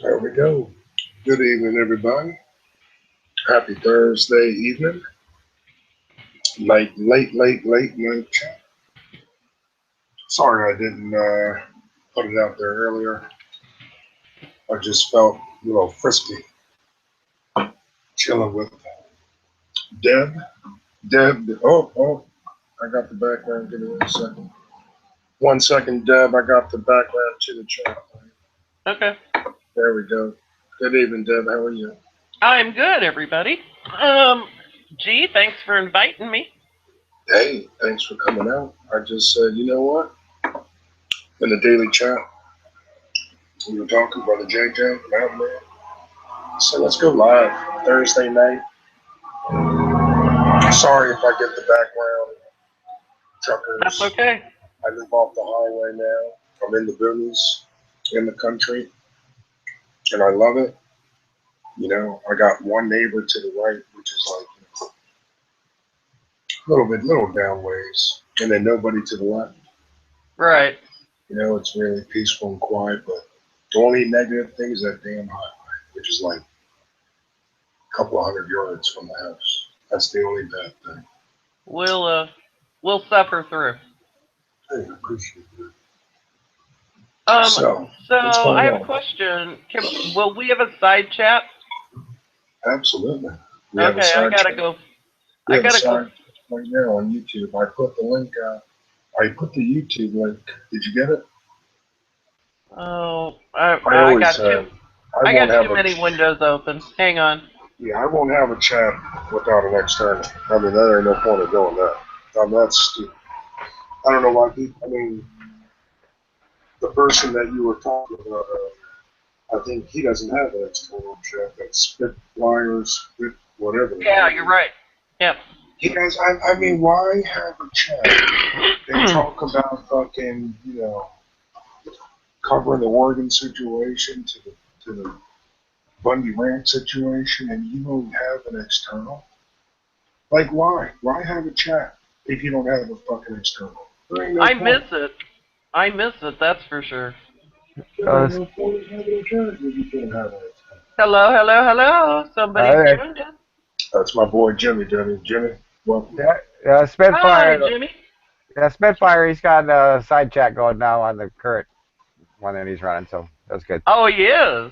There we go. Good evening, everybody. Happy Thursday evening. Late night chat. Sorry I didn't put it out there earlier. I just felt a little frisky chilling with Deb. I got the background. Give me 1 second. 1 second, Deb. I got the background to the chat. Okay. There we go. Good evening, Deb. How are you? I'm good, everybody. Gee, thanks for inviting me. Hey, thanks for coming out. I just said, you know what? In the daily chat, we were talking, Brother JJ, Mountain Man. So let's go live Thursday night. Sorry if I get the background That's truckers. okay. I live off the highway now. I'm in the boonies, in the country, and I love it. I got one neighbor to the right, which is like little down ways, and then nobody to the left. Right. It's really peaceful and quiet, but the only negative thing is that damn highway, which is like a couple of 100 yards from the house. That's the only bad thing. We'll suffer through. Hey, I appreciate it. Um, So, so what's I going have a on? question. Will we have a side chat? Absolutely. We have a Okay, I side gotta chat. go. We I have a gotta go. side right now on YouTube. I put the link. I put the YouTube link. Did you get it? Oh, I I always got said I I won't got have too a. many windows open. Hang on. Yeah, I won't have a chat without an external. I mean, there ain't no point of doing that. That's stupid. I don't know why people. I mean, the person that you were talking about, I think he doesn't have an external chat. That's Spit Flyers, Spit whatever. Yeah, you're right. Yep. He guys, I mean, why have a chat and talk about fucking, covering the Oregon situation to the Bundy Ranch situation, and you don't have an external? Like, why? Why have a chat if you don't have a fucking external? There ain't no I point. miss it. I miss it. That's for sure. There ain't no point in having a chat if you can't have an external. Hello, hello, hello. Somebody's Okay. joined in. That's my boy Jimmy. Jimmy, welcome. Hi, Spitfire. Jimmy. Yeah, Spitfire. He's got a side chat going now on the current one that he's running, so that's good. Oh, he is.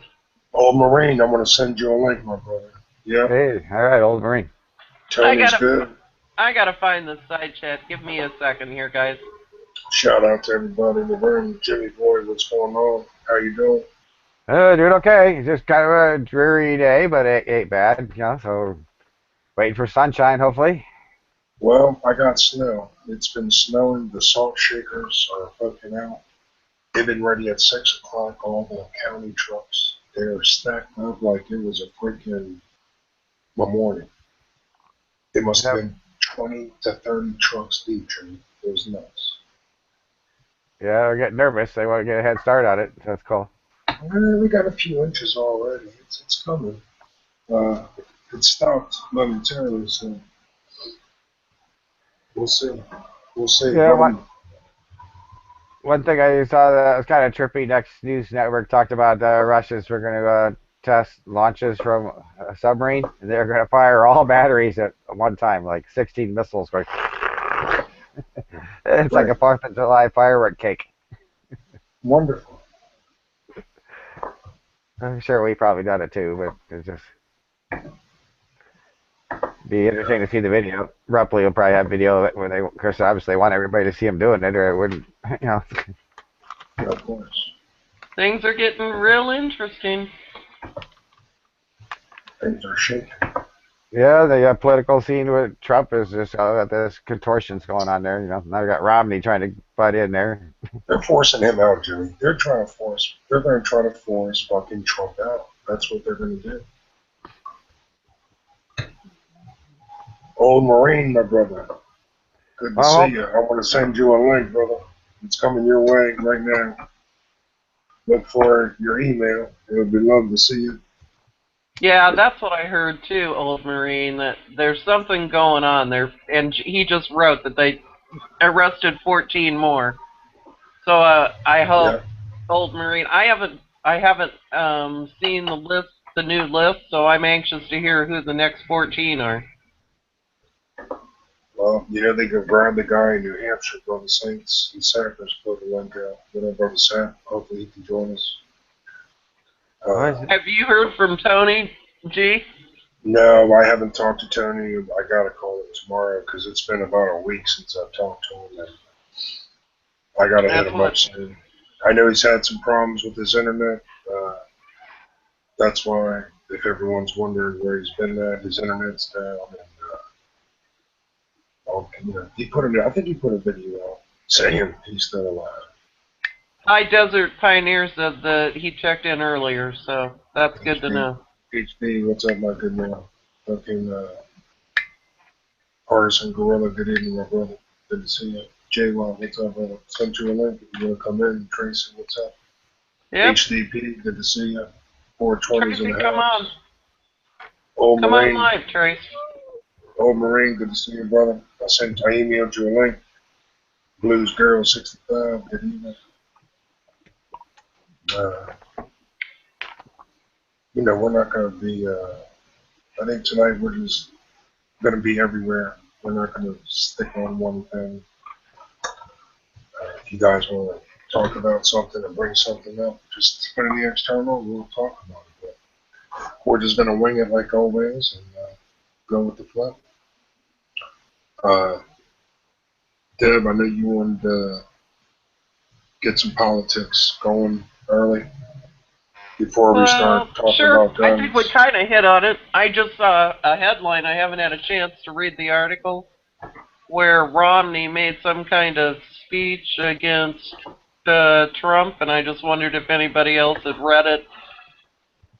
Old Marine, I'm gonna send you a link, my brother. Yep. Hey, all right, old Marine. I Tony's gotta, good. I gotta find the side chat. Give me a second here, guys. Shout out to everybody in the room. Jimmy boy, what's going on? How you doing? Doing okay. It's just kind of a dreary day, but it ain't bad, So waiting for sunshine, hopefully. Well, I got snow. It's been snowing. The salt shakers are fucking out. They've been ready at 6 o'clock. All the county trucks, they're stacked up like it was a freaking memorial. It must have Yep. been 20 to 30 trucks deep, Jimmy. It was nuts. Yeah, we're getting nervous. They want to get a head start on it. So that's cool. We got a few inches already. It's coming. Uh, it stopped momentarily, so we'll see. We'll see. Yeah, But one thing I saw that was kind of trippy. Next News Network talked about Russians were going to test launches from a submarine, and they're going to fire all batteries at one time, like 16 missiles. Going. It's like right, a 4th of July firework cake. wonderful. I'm sure we probably done it too, but it's just be interesting to see the video. Roughly, will probably have video of it when they, of course, obviously want everybody to see them doing it, or it wouldn't, you know. Of course, Things are getting real interesting. things are shaking. Yeah, the political scene with Trump is just there's contortions going on there. Now we got Romney trying to butt in there. They're forcing him out, Jimmy. They're trying to force. They're going to try to force fucking Trump out. That's what they're going to do. Old Marine, my brother. Good to see Well, you. I want to send you a link, brother. It's coming your way right now. Look for your email. It would be love to see you. Yeah, that's what I heard too, old Marine. That there's something going on there, and he just wrote that they arrested 14 more. So I hope, Yeah. old Marine. I haven't. I haven't seen the list, the new list, so I'm anxious to hear who the next 14 are. Well, you know, they could grab the guy in New Hampshire, Brother Saints. He said there's put the link out. You know, Brother Sam. Hopefully he can join us. What is it? Have you heard from Tony G? No, I haven't talked to Tony. I gotta call him tomorrow because it's been about a week since I've talked to him. And I gotta hit That's him what. up soon. I know he's had some problems with his internet. That's why, if everyone's wondering where he's been at, his internet's down. And you know, he put I think he put a video out saying he's still alive. High Desert Pioneer said that he checked in earlier, so that's good to know. HD, what's up, my good man? Fucking Partisan Gorilla, good evening, my brother. Good to see you. J-Lon, what's up, brother? Sent you a link if you want to come in. Tracy, what's up? Yep. HDP, good to see you. 420's in Tracy, the come house. on. Old Come on Marine, live, Trace. Old Marine, good to see you, brother. I emailed you a link. Blues Girl 65, good evening. You know, we're not going to be, I think tonight we're just going to be everywhere. We're not going to stick on one thing. If you guys want to talk about something and bring something up, just put in the external, we'll talk about it. But we're just going to wing it like always and go with the flow. Deb, I know you wanted to get some politics going early before we start talking sure. about guns. I think we kind of hit on it. I just saw a headline. I haven't had a chance to read the article where Romney made some kind of speech against Trump, and I just wondered if anybody else had read it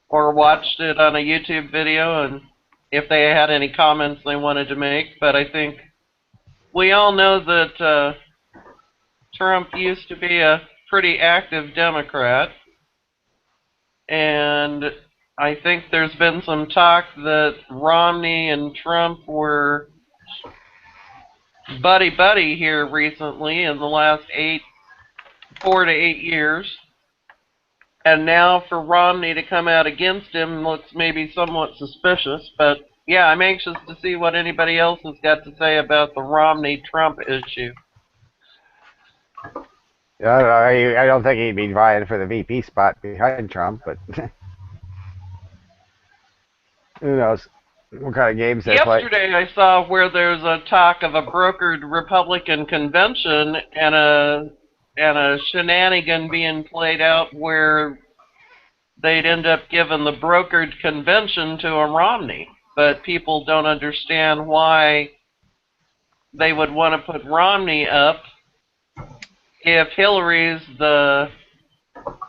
or watched it on a YouTube video and if they had any comments they wanted to make. But I think we all know that Trump used to be a pretty active Democrat, and I think there's been some talk that Romney and Trump were buddy-buddy here recently in the last 4 to 8 years. And now for Romney to come out against him looks maybe somewhat suspicious, but yeah, I'm anxious to see what anybody else has got to say about the Romney-Trump issue. I don't think he'd be vying for the VP spot behind Trump, but who knows what kind of games they play. Yesterday I saw where there's a talk of a brokered Republican convention and a shenanigan being played out where they'd end up giving the brokered convention to a Romney. But people don't understand why they would want to put Romney up if Hillary's the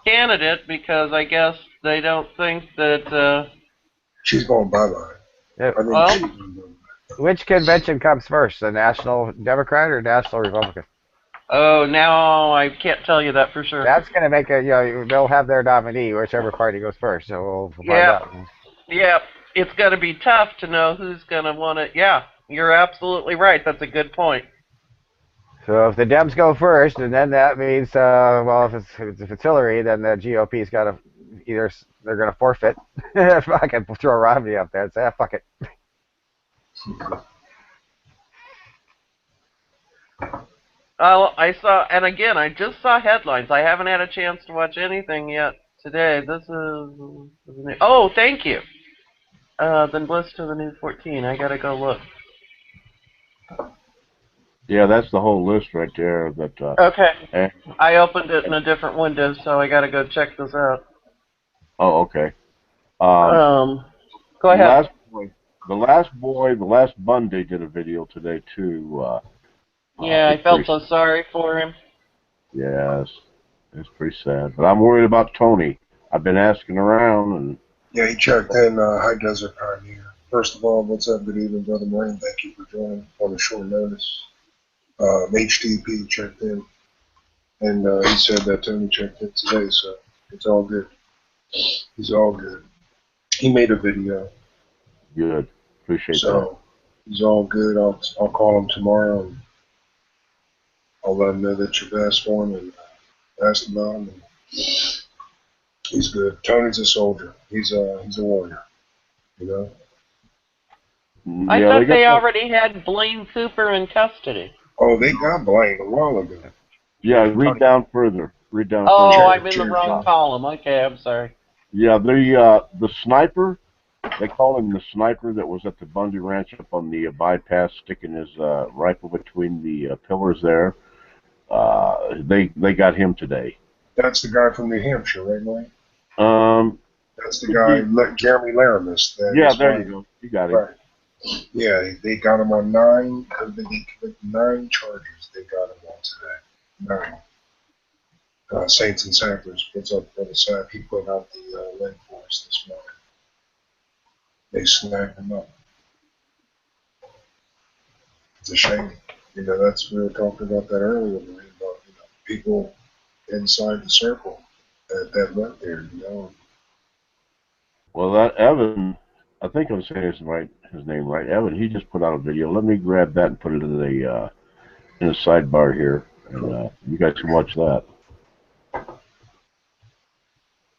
candidate, because I guess they don't think that... She's going bye-bye. Yeah. I think Well, she's going bye-bye. Which convention comes first, the National Democrat or National Republican? Oh, now I can't tell you that for sure. That's going to make they'll have their nominee, whichever party goes first, so we'll find out. Yeah, it's going to be tough to know who's going to want to... Yeah, you're absolutely right. That's a good point. So if the Dems go first, and then that means, well, if it's Hillary, then the GOP's got to either they're going to forfeit. If I can throw Romney up there and say, fuck it. I saw, and again, I just saw headlines. I haven't had a chance to watch anything yet today. This is... Oh, thank you. Then list to the new 14. I gotta go look. Yeah, that's the whole list right there. That Okay. I opened it in a different window, so I gotta go check this out. Oh, okay. Go ahead. The last Monday did a video today too. Yeah, I felt so sorry for him. Yes, it's pretty sad. But I'm worried about Tony. I've been asking around, and Yeah, he checked in High Desert Pioneer. First of all, what's up? Good evening, Brother Marine. Thank you for joining on a short notice. HTP checked in, and he said that Tony checked in today, so it's all good. He's all good. He made a video. good. Appreciate that. So he's all good. I'll call him tomorrow and I'll let him know that you've asked for him and asked about him. And He's good. Tony's a soldier. He's a warrior. You know. I Yeah, thought got they that. already had Blaine Cooper in custody. Oh, they got Blaine a while ago. Yeah, read down further. Read down Oh, further. I'm in the wrong column. Okay, I'm sorry. Yeah, the sniper. They call him the sniper that was at the Bundy Ranch up on the bypass, sticking his rifle between the pillars there. They got him today. That's the guy from New Hampshire, right, Blaine? Um, That's the guy, Jeremy Laramus. yeah, there you go. You got him. Right. Yeah, they got him on 9. They committed 9 charges. They got him on today. 9. Saints and Samplers puts up for the side. He put out the link for us this morning. They snagged him up. It's a shame. You know, we were talking about that earlier, about people inside the circle that went there. You know. Well, that Evan, I think I'm saying his name right. Evan, he just put out a video. Let me grab that and put it in the sidebar here, and you guys can watch that.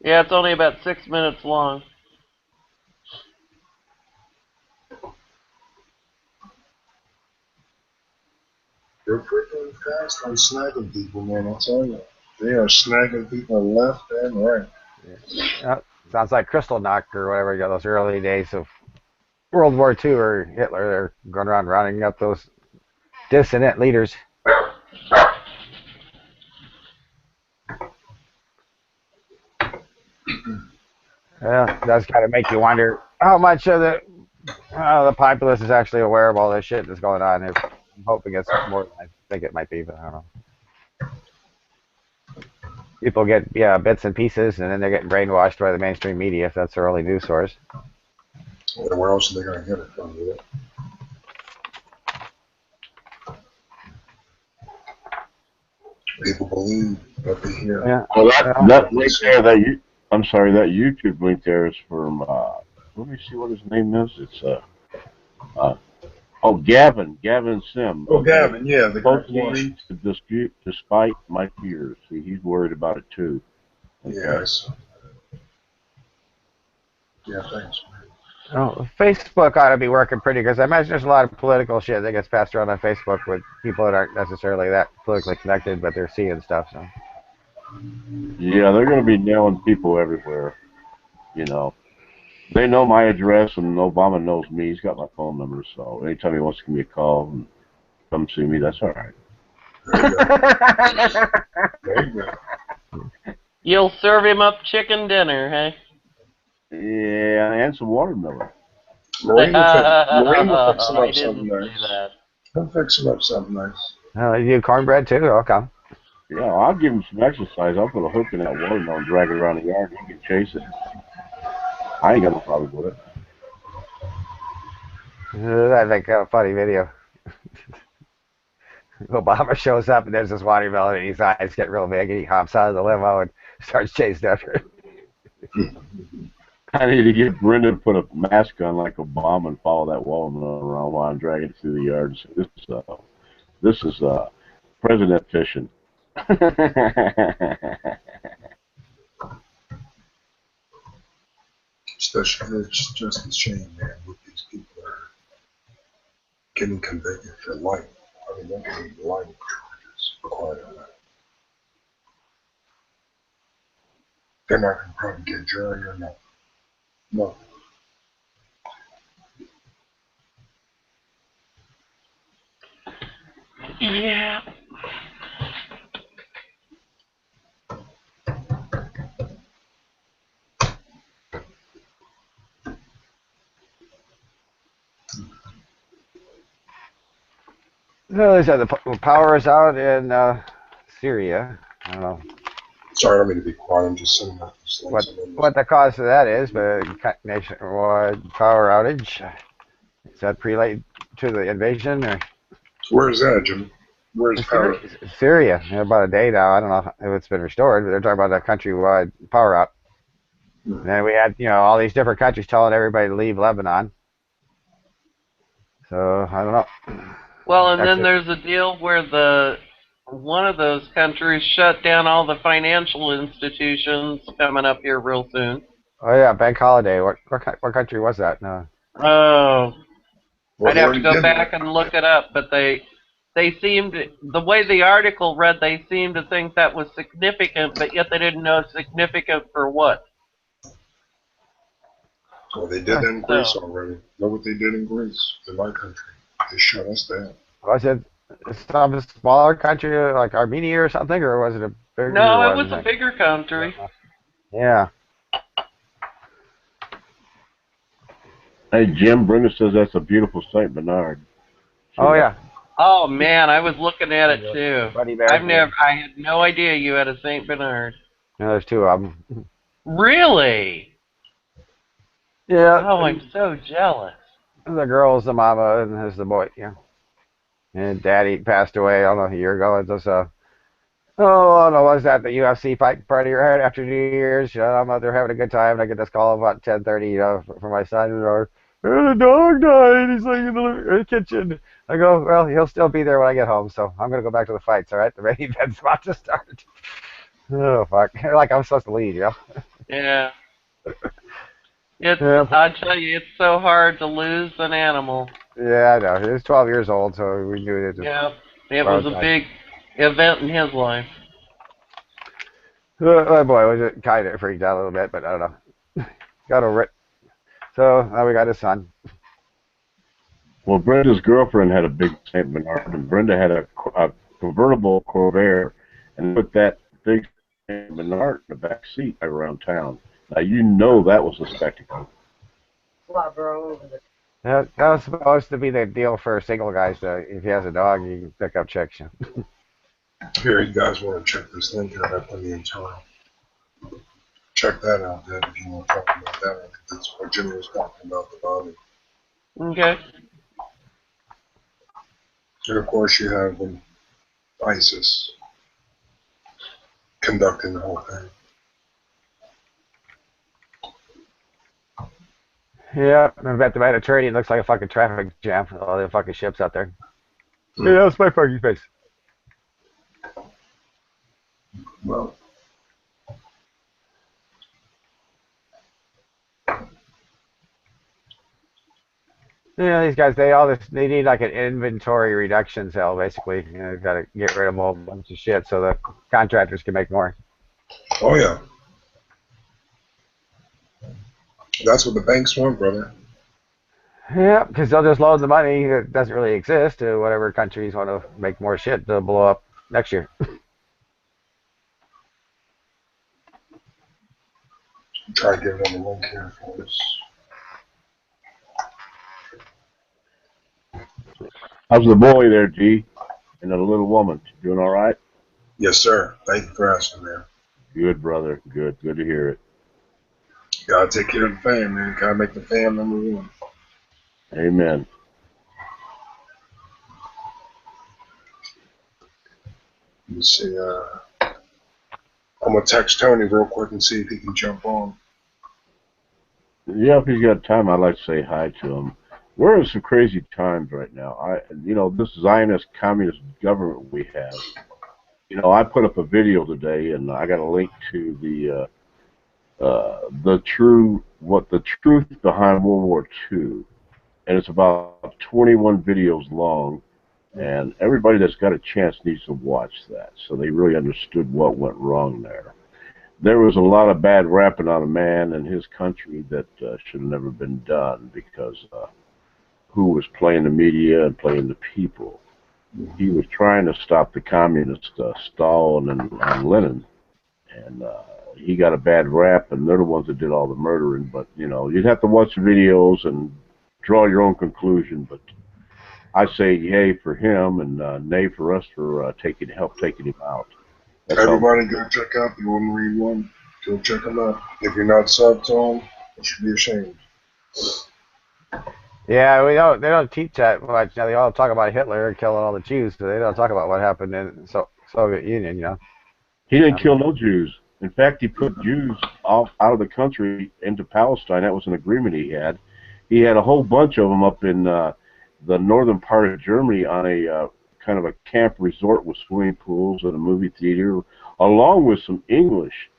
Yeah, it's only about 6 minutes long. They're freaking fast on snagging people, man. I'll tell you. They are snagging people left and right. Sounds like Kristallnacht or whatever. You got those early days of World War II or Hitler. They're going around rounding up those dissident leaders. Yeah, that's got to make you wonder how much of the populace is actually aware of all this shit that's going on. I'm hoping it's more than I think it might be, but I don't know. People get bits and pieces, and then they're getting brainwashed by the mainstream media if that's their only news source. Well, where else are they going to get it from? With it? People believe what they hear. Yeah. Well, that link there, that YouTube link there is from. Let me see what his name is. It's Gavin Sim. Oh, Gavin, yeah, the guy Proceeding to dispute despite my fears. See, he's worried about it too. Okay. Yes. Yeah, thanks. Oh, Facebook ought to be working pretty because I imagine there's a lot of political shit that gets passed around on Facebook with people that aren't necessarily that politically connected, but they're seeing stuff. So. Yeah, they're going to be nailing people everywhere. You know, they know my address, and Obama knows me. He's got my phone number, so anytime he wants to give me a call and come see me, that's all right. There you go. You'll serve him up chicken dinner, hey? Yeah, and some watermelon. Maureen will fix him I up didn't something say nice. that. He'll fix him up something nice. You do cornbread too? Okay. Yeah, I'll give him some exercise. I'll put a hook in that watermelon, drag it around the yard, and he can chase it. I ain't got no problem with it. I think a funny video. Obama shows up and there's this watermelon and his eyes get real big and he hops out of the limo and starts chasing after it. I need to get Brenda to put a mask on like Obama and follow that watermelon around while I'm dragging it through the yard and say, this is president fishing. It's just a shame, man, what these people are getting convicted for life. I mean, they're getting life charges for quite a lot. They're not going to probably get jury or no. No. Yeah. No, they said the power is out in Syria. I don't know Sorry, I don't mean to be quiet. I'm just sending out these links. what the cause of that is, but nationwide power outage. Is that related to the invasion or? Where's that, Jimmy? Where's power? Syria. About a day now. I don't know if it's been restored, but they're talking about a countrywide power out. And then we had, all these different countries telling everybody to leave Lebanon. So I don't know. Well, and then there's a deal where the one of those countries shut down all the financial institutions coming up here real soon. Oh yeah, bank holiday. What country was that? No. Oh, Well, I'd they have to already go did back that. and look it up, but they seemed, the way the article read, they seemed to think that was significant, but yet they didn't know significant for what. Well, they did that in So, Greece already. Look what they did in Greece, in my country. They shut us down. Was it some smaller country like Armenia or something, or was it a bigger no, it one? was a Like, bigger country. yeah. Hey, Jim, Brenda says that's a beautiful St. Bernard. Oh yeah. Oh man, I was looking at it too. Buddy Bear. I had no idea you had a Saint Bernard. Yeah, there's two of them. Really? Yeah. Oh, I'm so jealous. The girl's the mama and there's the boy. Yeah. And Daddy passed away, I don't know, a year ago. It's just oh, I don't know, was that the UFC fight party right after New Year's? You know, I'm out there having a good time, and I get this call about 10:30, you know, from my son, you know, the dog died. He's like in the kitchen. I go, well, he'll still be there when I get home, so I'm gonna go back to the fights. All right, the main event's about to start. Oh fuck! Like I'm supposed to lead, you know? Yeah. It's, Yeah, I tell you, it's so hard to lose an animal. yeah, I know. He was 12 years old, so we knew it. Just, Yeah. It was a big event in his life. my boy was kind of freaked out a little bit, but I don't know. Got over it. So now we got his son. Well, Brenda's girlfriend had a big St. Bernard, and Brenda had a convertible Corvair, and put that big St. Bernard in the back seat around town. Now, you know that was a spectacle. That was supposed to be the deal for single guys. If he has a dog, you can pick up chicks. Here, you guys want to check this link out up on the internal. Check that out, Dad, if you want to talk about that one. That's what Jimmy was talking about, the body. Okay. And of course, you have ISIS conducting the whole thing. Yeah, I bet the Mediterranean looks like a fucking traffic jam with all the fucking ships out there. Hmm. Yeah, that's my parking space. Well, Yeah, these guys, they need like an inventory reduction sale, basically. You know, got to get rid of a whole bunch of shit so the contractors can make more. oh yeah. That's what the banks want, brother. Yeah, because they'll just loan the money that doesn't really exist to whatever countries want to make more shit to blow up next year. Try to give them a link here for us. How's the boy there, G? And the little woman? She doing all right? Yes, sir. Thank you for asking, man. Good, brother. Good. Good to hear it. Gotta take care of the fam, man. Gotta make the fam number one. Amen. Let me see. I'm gonna text Tony real quick and see if he can jump on. Yeah, if he's got time, I'd like to say hi to him. We're in some crazy times right now. This Zionist communist government we have. You know, I put up a video today, and I got a link to the truth behind World War II, and it's about 21 videos long, and everybody that's got a chance needs to watch that, so they really understood what went wrong there. There was a lot of bad rapping on a man and his country that should have never been done because who was playing the media and playing the people. He was trying to stop the communists, Stalin and Lenin, and he got a bad rap, and they're the ones that did all the murdering. But you know, you'd have to watch the videos and draw your own conclusion. But I say yay for him and nay for us for help taking him out. That's Everybody go check out the One Read One. Go check them out. If you're not subbed to them, you should be ashamed. Yeah, they don't teach that much. Now they all talk about Hitler killing all the Jews, but they don't talk about what happened in Soviet Union. You know, He didn't kill no Jews. In fact, he put Jews out of the country into Palestine. That was an agreement he had. He had a whole bunch of them up in the northern part of Germany on a kind of a camp resort with swimming pools and a movie theater, along with some English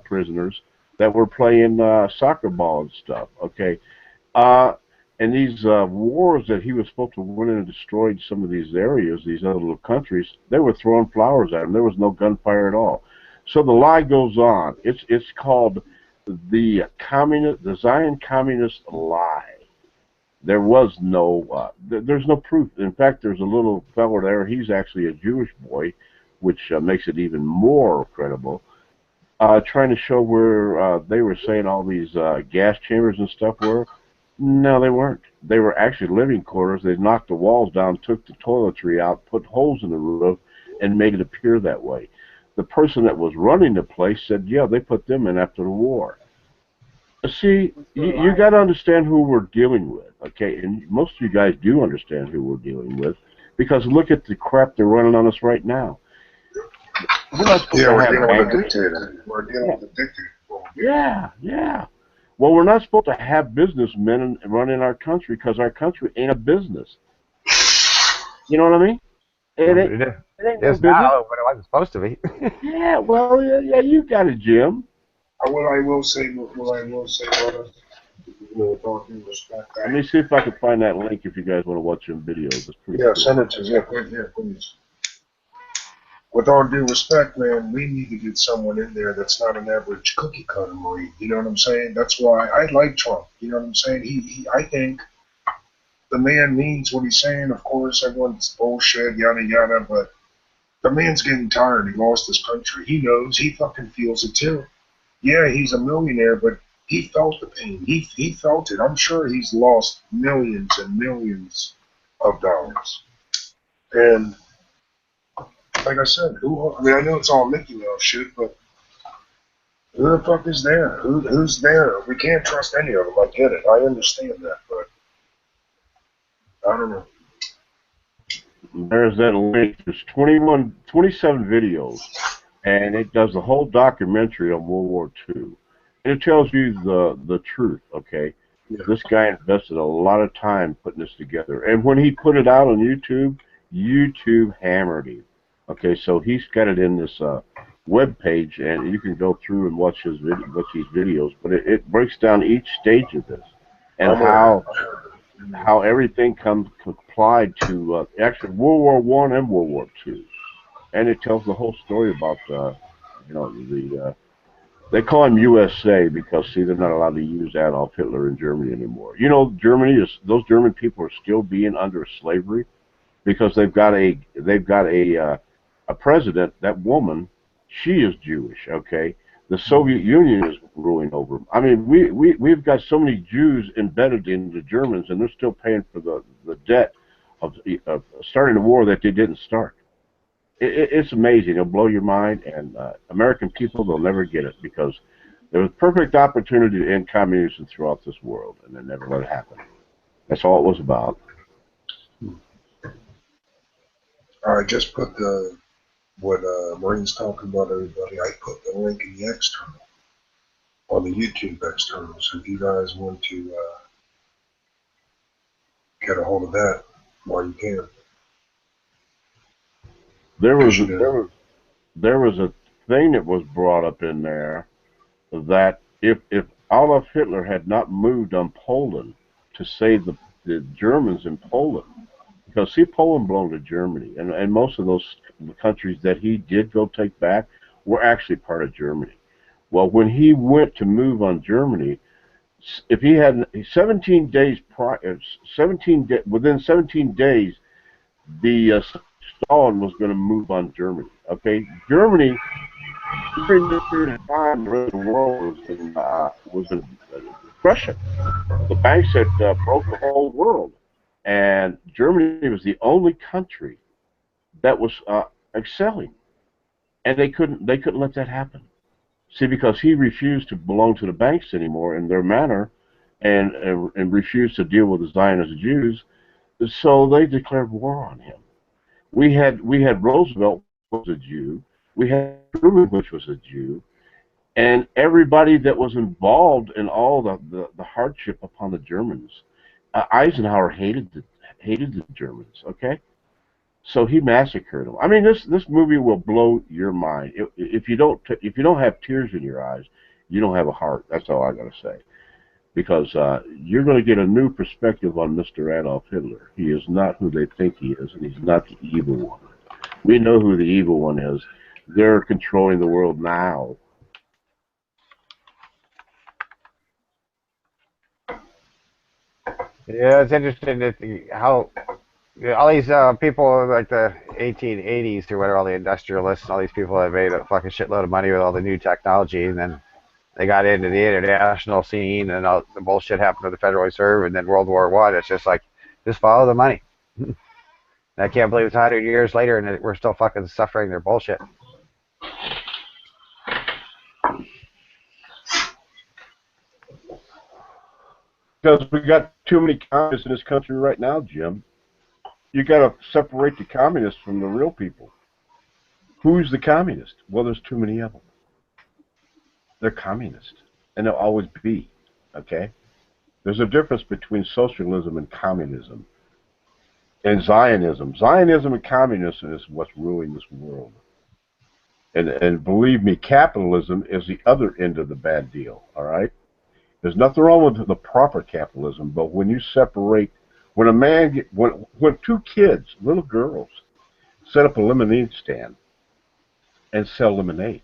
prisoners that were playing soccer ball and stuff. Okay, and these wars that he was supposed to win and destroyed some of these areas, these other little countries, they were throwing flowers at him. There was no gunfire at all. So the lie goes on. It's called the Zion communist lie. There was no, there's no proof. In fact, there's a little fellow there. He's actually a Jewish boy, which makes it even more credible. Trying to show where they were saying all these gas chambers and stuff were. No, they weren't. They were actually living quarters. They knocked the walls down, took the toiletry out, put holes in the roof, and made it appear that way. The person that was running the place said, yeah, they put them in after the war. See, you got to understand who we're dealing with, okay? And most of you guys do understand who we're dealing with, because look at the crap they're running on us right now. We're not supposed to we're have dealing with a anger. dictator. We're dealing with a dictator. Yeah. Well, we're not supposed to have businessmen running our country because our country ain't a business. You know what I mean? It ain't no It's business. now, but it wasn't supposed to be. Yeah, well, yeah, you got it, Jim. What I will say, brother, with all due respect, Let me see if I can find that link if you guys want to watch some videos. It's pretty yeah, cool. send it to us. Yeah, please. With all due respect, man, we need to get someone in there that's not an average cookie cutter Marine. You know what I'm saying? That's why I like Trump. You know what I'm saying? I think the man means what he's saying. Of course, everyone's bullshit, yada yada, but the man's getting tired. He lost his country. He knows. He fucking feels it too. Yeah, he's a millionaire, but he felt the pain. He felt it. I'm sure he's lost millions and millions of dollars. And like I said, I mean, I know it's all Mickey Mouse shit, but who the fuck is there? Who's there? We can't trust any of them. I get it. I understand that, but I don't know. There's that link. There's 27 videos, and it does the whole documentary on World War II. And it tells you the truth, okay? Yeah. This guy invested a lot of time putting this together. And when he put it out on YouTube, YouTube hammered him. Okay, so he's got it in this web page, and you can go through and watch these videos. But it breaks down each stage of this and how everything comes applied to actually World War I and World War II, and it tells the whole story about they call him USA because see they're not allowed to use Adolf Hitler in Germany anymore. You know, those German people are still being under slavery because they've got a president, that woman, she is Jewish, okay? The Soviet Union is ruling over them. I mean, we've got so many Jews embedded in the Germans, and they're still paying for the debt of starting a war that they didn't start. It's amazing. It'll blow your mind, and American people, they'll never get it because there was perfect opportunity to end communism throughout this world, and they never let it happen. That's all it was about. I just put what Marine's talking about, everybody. I put the link in the external on the YouTube external. So if you guys want to get a hold of that while you can. There was a thing that was brought up in there that if Adolf Hitler had not moved on Poland to save the Germans in Poland, because see, Poland belonged to Germany, and most of those countries that he did go take back were actually part of Germany. Well, when he went to move on Germany, if he had 17 days prior, within 17 days, the Stalin was going to move on Germany. Okay, Germany during this period of time, the rest of the world was in depression. The banks had broke the whole world. And Germany was the only country that was excelling, and they couldn't let that happen. See, because he refused to belong to the banks anymore in their manner, and refused to deal with the Zionist Jews, so they declared war on him. We had Roosevelt, was a Jew. We had Truman, which was a Jew, and everybody that was involved in all the hardship upon the Germans. Eisenhower hated the Germans, okay? So he massacred them. I mean, this movie will blow your mind. If you don't have tears in your eyes, you don't have a heart. That's all I gotta say. Because you're going to get a new perspective on Mr. Adolf Hitler. He is not who they think he is, and he's not the evil one. We know who the evil one is. They're controlling the world now. Yeah, it's interesting that how all these people like the 1880s or whatever, all the industrialists, all these people that made a fucking shitload of money with all the new technology, and then they got into the international scene, and all the bullshit happened to the Federal Reserve, and then World War One. It's just like, just follow the money. I can't believe it's 100 years later, and we're still fucking suffering their bullshit. Because we got too many communists in this country right now, Jim. You got to separate the communists from the real people. Who's the communist? Well, there's too many of them. They're communist, and they'll always be. Okay? There's a difference between socialism and communism. And Zionism. Zionism and communism is what's ruling this world. And believe me, capitalism is the other end of the bad deal, all right? There's nothing wrong with the proper capitalism, but when you separate, when when two kids, little girls, set up a lemonade stand and sell lemonade,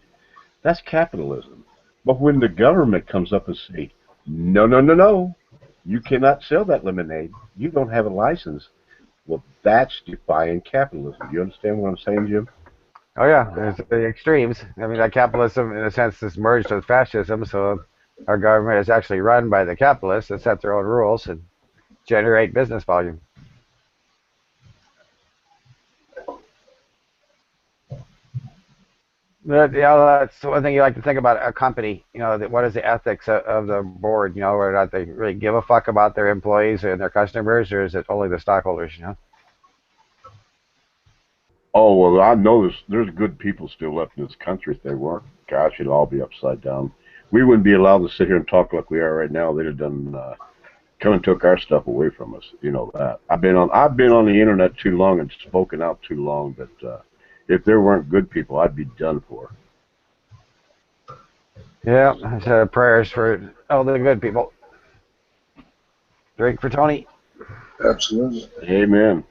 that's capitalism. But when the government comes up and say, no, no, no, no, you cannot sell that lemonade, you don't have a license, well, that's defying capitalism. Do you understand what I'm saying, Jim? Oh yeah, there's the extremes. I mean, that capitalism, in a sense, is merged with fascism. So our government is actually run by the capitalists that set their own rules and generate business volume. But that's one thing you like to think about a company. What is the ethics of the board? Whether or not they really give a fuck about their employees and their customers, or is it only the stockholders? Oh, well, I know there's good people still left in this country. If they weren't, gosh, it'd all be upside down. We wouldn't be allowed to sit here and talk like we are right now. They'd have done come and took our stuff away from us. You know that. I've been on the internet too long and spoken out too long. But if there weren't good people, I'd be done for. Yeah, so prayers for all the good people. Drink for Tony. Absolutely. Amen.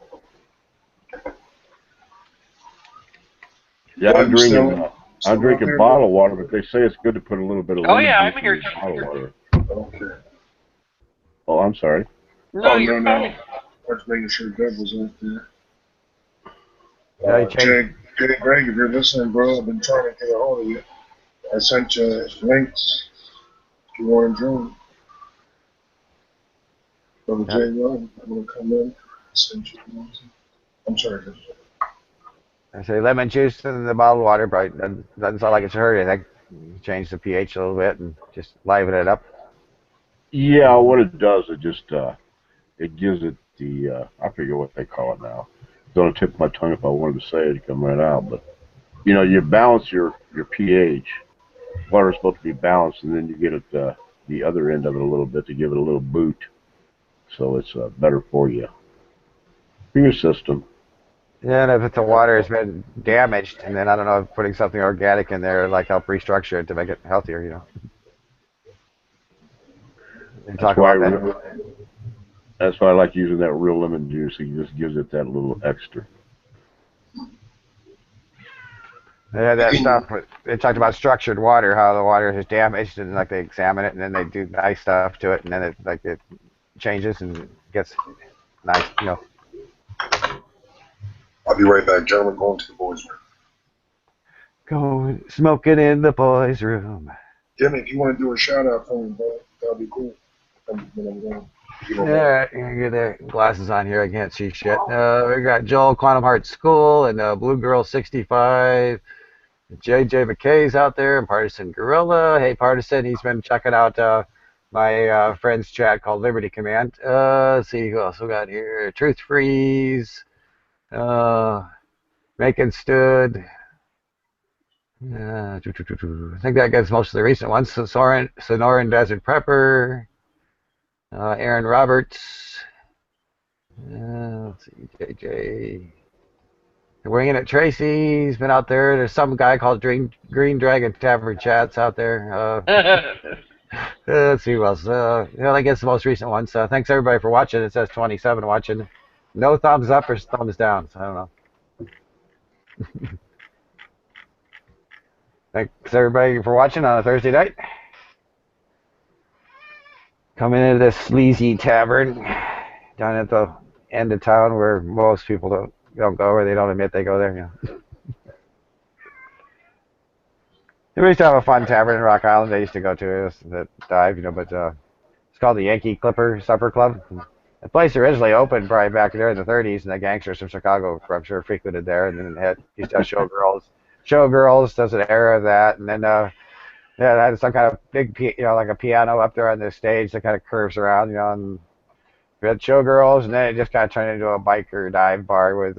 Yeah, I'm drinking bottled water, but they say it's good to put a little bit of lemon juice in your bottled water. Okay. Oh, I'm sorry. No, you're fine. I was making sure Deb was out there. Yeah, Jay Greg, if you're listening, bro, I've been trying to get a hold of you. I sent you links if you want to join. Brother Jay Rod, I'm going to come in. Send you links. I'm sorry. I say lemon juice in the bottled water, but doesn't sound like it's hurt anything. Change the pH a little bit and just liven it up. Yeah, what it does, it just it gives it the I forget what they call it now. It's on the tip of my tongue. If I wanted to say it, it'd come right out. But you balance your pH. Water's supposed to be balanced, and then you get it the other end of it a little bit to give it a little boot, so it's better for you, for your system. Yeah, and if the water has been damaged, and then I don't know, if putting something organic in there like help restructure it to make it healthier, And talk about that. That's why I like using that real lemon juice. It just gives it that little extra. Yeah, that stuff. They talked about structured water, how the water is damaged, and like they examine it, and then they do nice stuff to it, and then it changes and gets nice, I'll be right back, gentlemen. Going to the boys' room. Go smoking in the boys' room. Jimmy, if you want to do a shout out for me, bro, that'll be cool. When I'm going. Yeah, get the glasses on here. I can't see shit. We got Joel, Quantum Heart School, and Blue Girl 65. JJ McKay's out there, and Partisan Gorilla. Hey, Partisan, he's been checking out my friend's chat called Liberty Command. Let's see who else we got here. Truth Freeze. Macon Stood. I think that gets most of the recent ones. So Sonoran Desert Prepper. Aaron Roberts. Let's see, JJ. Winging it Tracy's been out there. There's some guy called Green Dragon Tavern Chats out there. Let's see who else. I guess the most recent one. So thanks everybody for watching. It says 27 watching. No thumbs up or thumbs down. So I don't know. Thanks everybody for watching on a Thursday night. Coming into this sleazy tavern down at the end of town where most people don't go, or they don't admit they go there. We used to have a fun tavern in Rock Island. I used to go to it, that dive, but it's called the Yankee Clipper Supper Club. The place originally opened probably back there in the 30s, and the gangsters from Chicago, I'm sure, frequented there, and then used to have showgirls. Showgirls does an era of that, and then they had some kind of big, like a piano up there on the stage that kind of curves around, and we had showgirls, and then it just kind of turned into a biker dive bar with,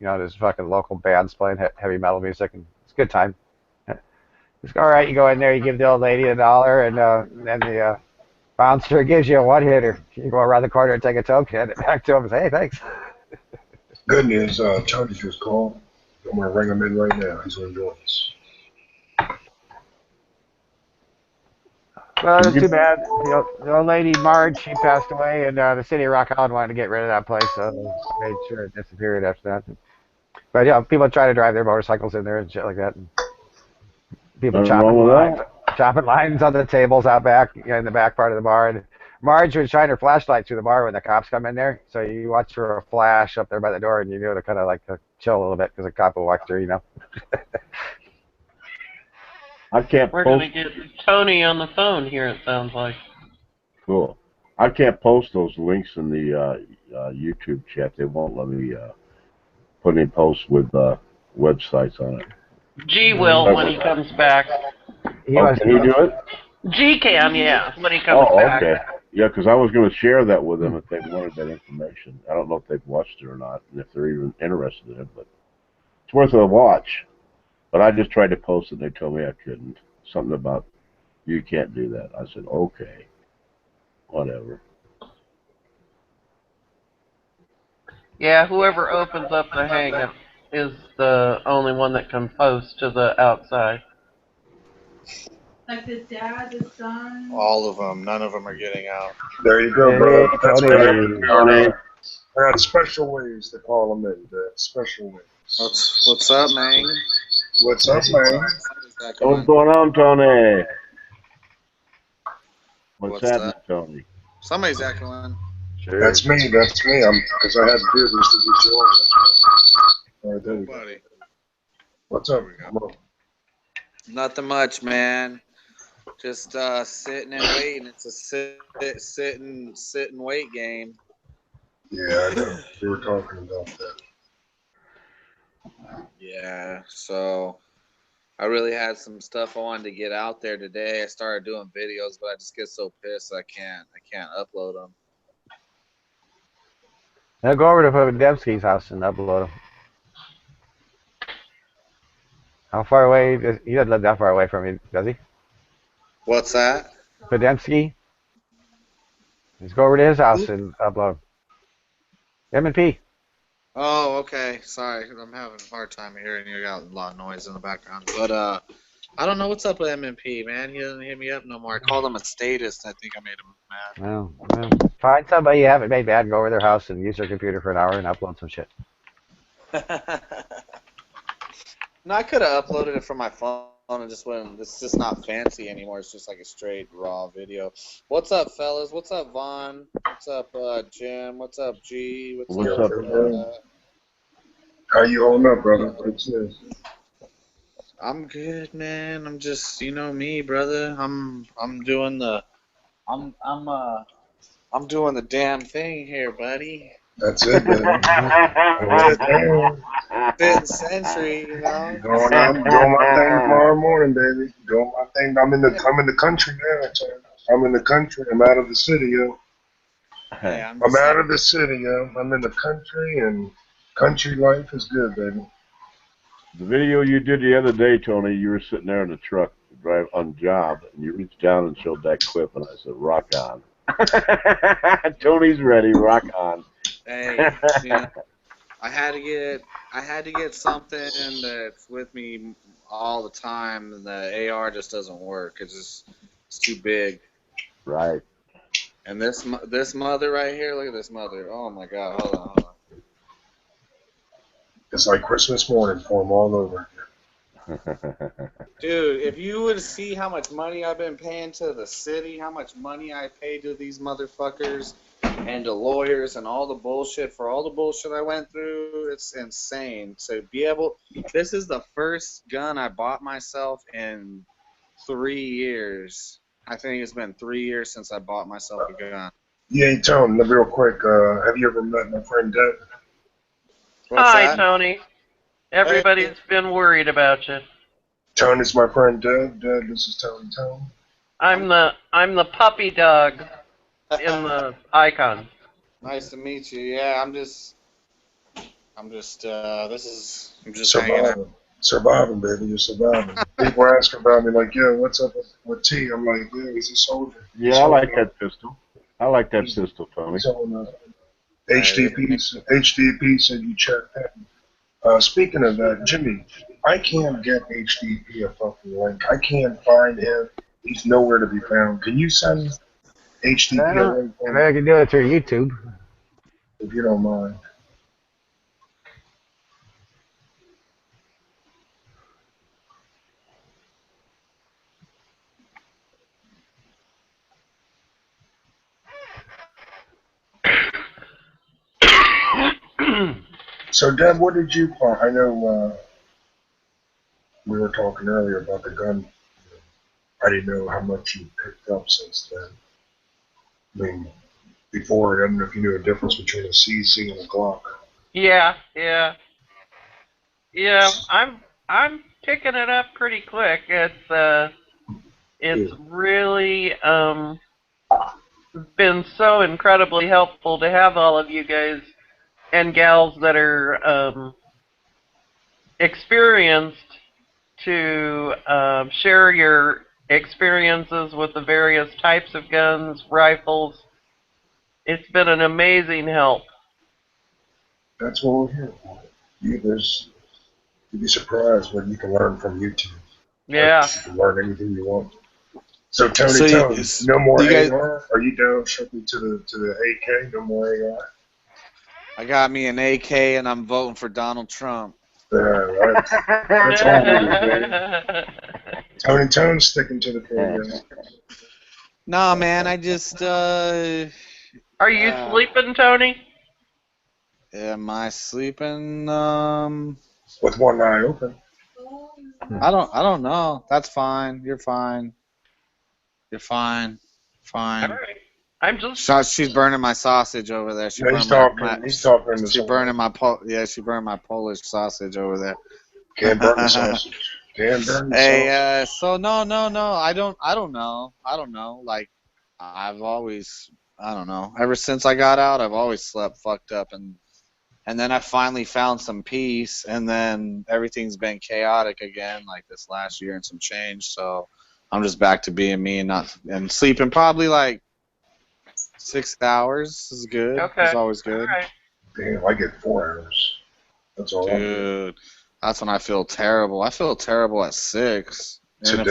this fucking local bands playing heavy metal music, and it's a good time. It's all right. You go in there, you give the old lady $1, and then the bouncer gives you a one-hitter. You go around the corner and take a toke, hand it back to him, and say, hey, thanks. Good news, Tony just called. I'm going to ring him in right now. He's going to join us. Well, it's too bad. The old lady, Marge, she passed away, and the city of Rock Island wanted to get rid of that place, so they made sure it disappeared after that. But, people try to drive their motorcycles in there and shit like that. And people chopping lines on the tables out back, in the back part of the bar. And Marge would shine her flashlight through the bar when the cops come in there. So you watch for a flash up there by the door, and you know to kind of like to chill a little bit because the cop will walk through, I can't We're post. going to get Tony on the phone here, it sounds like. Cool. I can't post those links in the YouTube chat. They won't let me put any posts with websites on it. G will when he comes back. Can you do it? G can, yeah, when he comes back. Okay. Yeah, because I was going to share that with them if they wanted that information. I don't know if they've watched it or not, and if they're even interested in it, but it's worth a watch. But I just tried to post it, and they told me I couldn't. Something about, you can't do that. I said, okay, whatever. Yeah, whoever opens up the hang-up is the only one that can post to the outside. Like the dad, the son. All of them. None of them are getting out. There you go, bro. That's what happened. Tony. I got special ways to call them in, Dad. Special ways. What's up, man? What's up, man? What's going on, Tony? What's What's happening, that? Tony? Somebody's echoing. Sure. That's me. I'm because I had beers to get you on. All right, there we go. Buddy. What's up? Nothing much, man. Just sitting and waiting. It's a sit and wait game. Yeah, I know. We were talking about that. Yeah, so I really had some stuff I wanted to get out there today. I started doing videos, but I just get so pissed I can't upload them. Now go over to Podemski's house and upload them. How far away? He doesn't live that far away from you, does he? What's that? Podemski? Let's go over to his house and upload. M&P. Oh, okay. Sorry, I'm having a hard time hearing you. Got a lot of noise in the background. But I don't know what's up with MMP, man. He doesn't hit me up no more. I called him a statist. I think I made him mad. Well, find somebody you haven't made mad and go over to their house and use their computer for an hour and upload some shit. No, I could have uploaded it from my phone and just went. It's just not fancy anymore. It's just like a straight raw video. What's up, fellas? What's up, Vaughn? What's up, Jim? What's up, G? What's up, How you holding up, brother? What's this? I'm good, man. I'm just, me, brother. I'm doing the damn thing here, buddy. That's it, man. Fifth century, Doing my thing tomorrow morning, baby. Doing my thing. I'm in the country now. I'm in the country. I'm out of the city, yo. Yeah, I'm out of the city, yo. I'm in the country, and country life is good, baby. The video you did the other day, Tony, you were sitting there in the truck, drive on job, and you reached down and showed that clip, and I said, rock on. Tony's ready, rock on. Hey, I had to get something that's with me all the time, and the AR just doesn't work. It's too big. Right. And this mother right here, look at this mother. Oh my God, hold on. It's like Christmas morning for them all over. Dude, if you would see how much money I've been paying to the city, how much money I paid to these motherfuckers and to lawyers and all the bullshit for all the bullshit I went through, it's insane. This is the first gun I bought myself in 3 years. I think it's been 3 years since I bought myself a gun. Yeah, Tone, real quick, have you ever met my friend Deb? What's Hi, that? Tony. Everybody's been worried about you. Tone is my friend Deb. Deb, this is Tony Tone. I'm the puppy dog in the icon. Nice to meet you. Yeah, I'm just hanging out. Surviving, baby, you're surviving. People ask about me like, "Yo, what's up with T?" I'm like, "Yeah, he's a soldier." Yeah, I like that pistol. I like that pistol, Tony. He's on HDP said you checked him. Speaking of that, Jimmy, I can't get HDP a fucking link. I can't find him. He's nowhere to be found. Can you send HDP a link for Maybe I can do it through YouTube. if you don't mind? So, Deb, what did you find? I know we were talking earlier about the gun. I didn't know how much you picked up since then. I mean, before, I don't know if you knew the difference between a CZ and a Glock. Yeah. I'm picking it up pretty quick. It's really been so incredibly helpful to have all of you guys and gals that are experienced to share your experiences with the various types of guns, rifles. It's been an amazing help. That's what we're here for. You'd be surprised what you can learn from YouTube. Yeah. You can learn anything you want. So, Tony, So no more you guys- AR? Are you down strictly to the AK? No more AR? I got me an AK and I'm voting for Donald Trump. Right. That's all it is, man. Tony's sticking to the program. Nah, man, I just Are you sleeping, Tony? am I sleeping? With one eye open. I don't know. That's fine. You're fine. You're fine. Fine. All right. I'm just. She's burning my sausage over there. Yeah, he's talking. He's talking. She's burning she burned my Polish sausage over there. Can't burn the sausage. Can't burn the sausage. Hey, so no. I don't know. Like, I've always, I don't know. Ever since I got out, I've always slept fucked up, and then I finally found some peace, and then everything's been chaotic again, like this last year and some change. So I'm just back to being me and sleeping probably like 6 hours is good. Okay. It's always good. All right. Damn, I get 4 hours. That's all. Dude, that's when I feel terrible. I feel terrible at 6. And Today.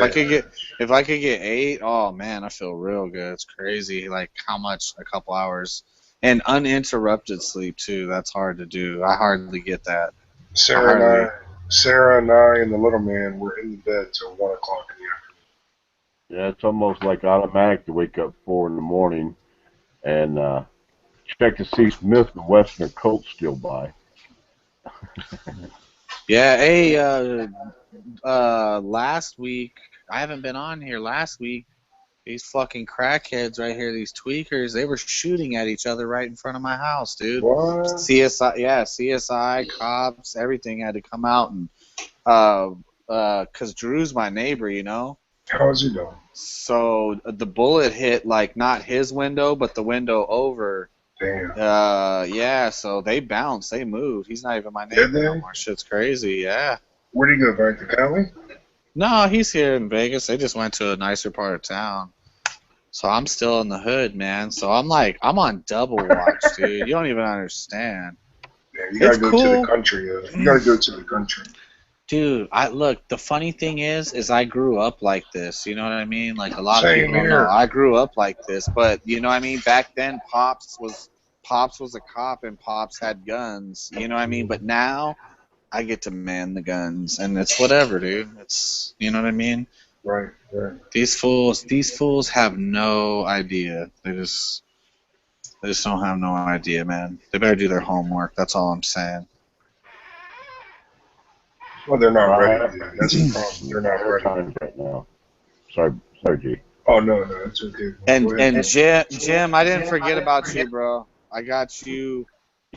if I could get 8, oh man, I feel real good. It's crazy, like how much a couple hours and uninterrupted sleep too. That's hard to do. I hardly get that. Sarah and I and the little man were in the bed till 1 o'clock in the afternoon. Yeah, it's almost like automatic to wake up 4 in the morning and check to see Smith and Western Colts still by. Yeah, hey, last week, I haven't been on here last week. These fucking crackheads right here, these tweakers, they were shooting at each other right in front of my house, dude. What? CSI, cops, everything had to come out and, 'cause Drew's my neighbor, you know? How is he doing? So the bullet hit, like, not his window, but the window over. Damn. Yeah, so they bounced, they moved. He's not even my neighbor no more. Shit's crazy, yeah. Where'd he go, back to Cali? No, he's here in Vegas. They just went to a nicer part of town. So I'm still in the hood, man. So I'm on double watch, dude. You don't even understand. Yeah, you gotta It's go to cool. the country. You gotta go to the country. Dude, look, the funny thing is I grew up like this, you know what I mean? Like a lot of Same people don't know. here. I grew up like this, but you know what I mean? Back then Pops was a cop and Pops had guns, you know what I mean? But now I get to man the guns and it's whatever, dude. It's, you know what I mean? Right, right. These fools have no idea. They just don't have no idea, man. They better do their homework. That's all I'm saying. Well, they're not ready I yet. That's the problem. They're not hard ready. times right now. Sorry, G. Oh no, no, it's okay. And Go ahead. Jim, I didn't forget about you, bro. I got you.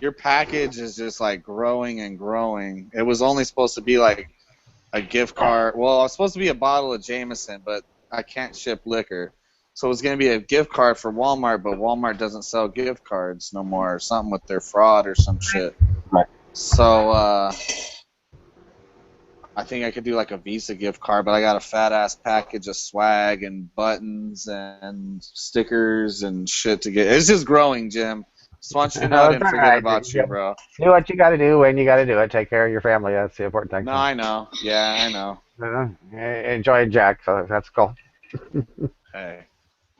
Your package is just like growing and growing. It was only supposed to be like a gift card. Well, it was supposed to be a bottle of Jameson, but I can't ship liquor. So it was going to be a gift card for Walmart, but Walmart doesn't sell gift cards no more, or something with their fraud or some shit. Right. So I think I could do like a Visa gift card, but I got a fat ass package of swag and buttons and stickers and shit to get. It's just growing, Jim. Just want you to know I didn't forget about you, bro. Do what you got to do when you got to do it. Take care of your family. That's the important thing. No, I know. Yeah, I know. Enjoy Jack. So that's cool. Hey,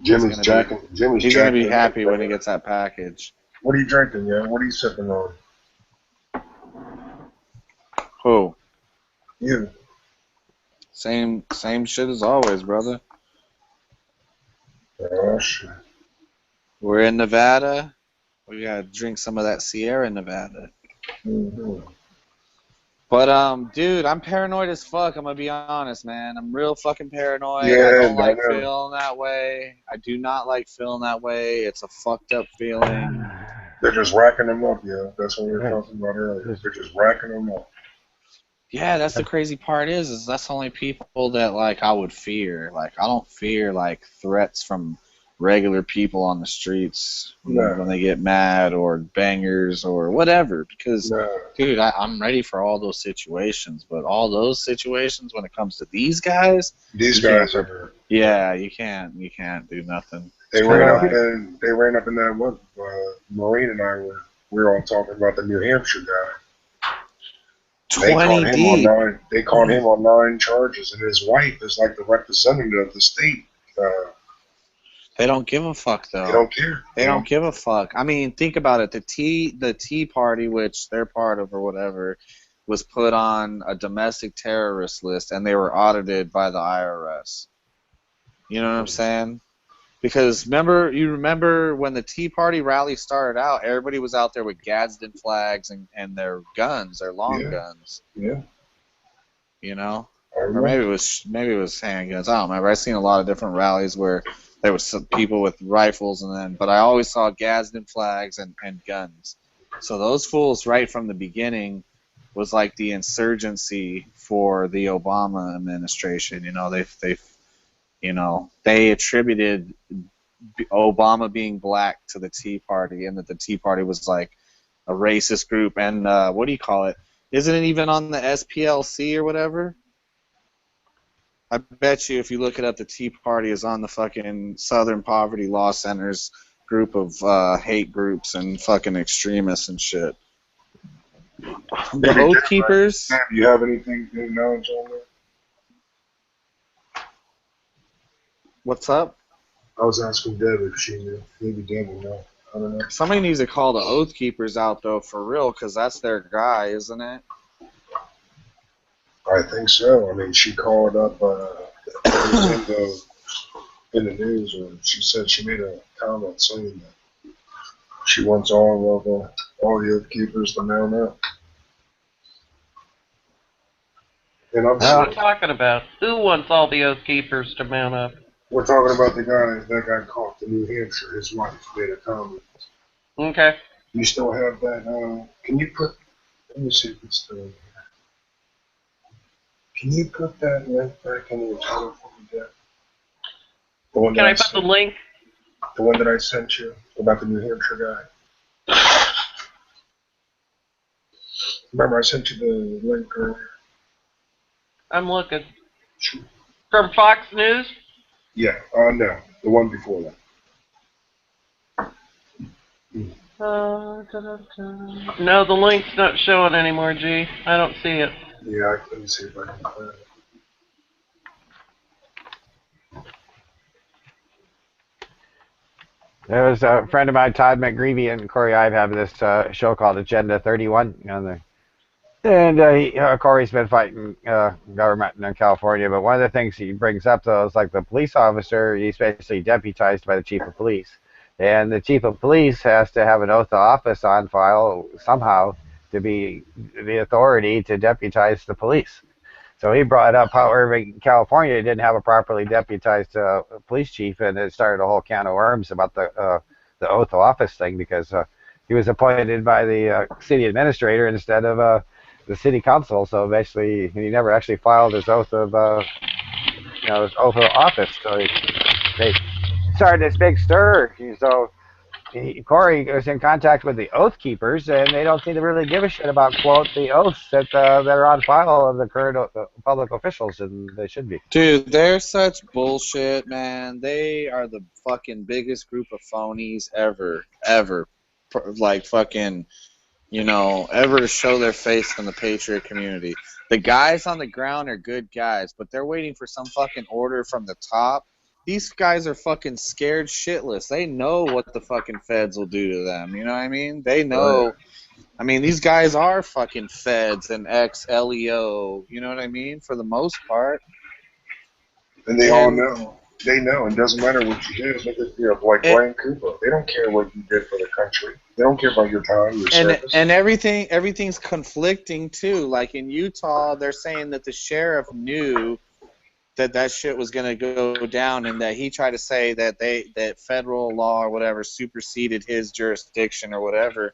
Jim He's is gonna jacking. Jim is he's gonna be jacking. happy when he gets that package. What are you drinking, yeah? What are you sipping on? Who? You. Same shit as always, brother. Oh shit. We're in Nevada. We gotta drink some of that Sierra Nevada. Mm-hmm. But dude, I'm paranoid as fuck. I'm gonna be honest, man. I'm real fucking paranoid. I Yeah, don't like I know. feeling that way. I do not like feeling that way. It's a fucked up feeling. They're just racking them up, yeah. That's what we were talking about earlier. They're just racking them up. Yeah, that's the crazy part is that's the only people that like I would fear. Like I don't fear like threats from regular people on the streets No. when they get mad or bangers or whatever. Because No. dude, I'm ready for all those situations, but all those situations when it comes to these guys, These you can't guys are. yeah, you can't do nothing. They It's ran kinda up like- they ran up in that one. Maureen and I we were all talking about the New Hampshire guy. They 20 caught him deep. on 9. They caught him on 9 charges, and his wife is like the representative of the state. They don't give a fuck though. They don't care. They don't give a fuck. I mean, think about it. The Tea Party, which they're part of or whatever, was put on a domestic terrorist list, and they were audited by the IRS. You know what I'm saying? Because you remember when the Tea Party rally started out, everybody was out there with Gadsden flags and their guns, their long Yeah. guns. Yeah. You know, I or remember. maybe it was handguns. I don't remember. I've seen a lot of different rallies where there was some people with rifles but I always saw Gadsden flags and guns. So those fools right from the beginning was like the insurgency for the Obama administration. You know, they attributed Obama being black to the Tea Party, and that the Tea Party was like a racist group. And what do you call it? Isn't it even on the SPLC or whatever? I bet you if you look it up, the Tea Party is on the fucking Southern Poverty Law Center's group of hate groups and fucking extremists and shit. The Maybe Oath Keepers. Do you have anything to knowledge on that? What's up? I was asking Deb if she knew. Maybe Deb will know. I don't know. Somebody needs to call the Oath Keepers out though, for real, because that's their guy, isn't it? I think so. I mean, she called up it was in the news, and she said she made a comment saying that she wants all the Oath Keepers to mount up. And I'm What are sure we talking about? Who wants all the Oath Keepers to mount up? we're talking about the guy that got caught in New Hampshire. His wife made a comment. Okay. You still have that? Can you put? Let me see if it's still in here. Can you put that link back in your title for me, Deb? The one Can that I put the link? The one that I sent you about the New Hampshire guy. Remember, I sent you the link earlier. I'm looking. Sure. From Fox News? Yeah. No, the one before that. No, the link's not showing anymore, G. I don't see it. Yeah, let me see if I can find it. There was a friend of mine, Todd McGreevy, and Corey Ive have this show called Agenda 31 on there. And Corey's been fighting government in California, but one of the things he brings up, though, is like the police officer, he's basically deputized by the chief of police. And the chief of police has to have an oath of office on file somehow to be the authority to deputize the police. So he brought up how Irving, California didn't have a properly deputized police chief, and it started a whole can of worms about the oath of office thing because he was appointed by the city administrator instead of the city council. So basically, he never actually filed his oath of his oath of office. So they started this big stir. So Corey was in contact with the Oath Keepers, and they don't seem to really give a shit about, quote, the oaths that are on file of the current public officials, and they should be. Dude, they're such bullshit, man. They are the fucking biggest group of phonies ever. Like, fucking, ever to show their face in the Patriot community. The guys on the ground are good guys, but they're waiting for some fucking order from the top. These guys are fucking scared shitless. They know what the fucking feds will do to them. You know what I mean? They know. I mean, these guys are fucking feds and ex-LEO. You know what I mean? For the most part. And they all know. They know. It doesn't matter what you do. Look at like Brian Cooper. They don't care what you did for the country. They don't care about your time, your service. And everything's conflicting too. Like in Utah, they're saying that the sheriff knew that shit was going to go down, and that he tried to say that that federal law or whatever superseded his jurisdiction or whatever.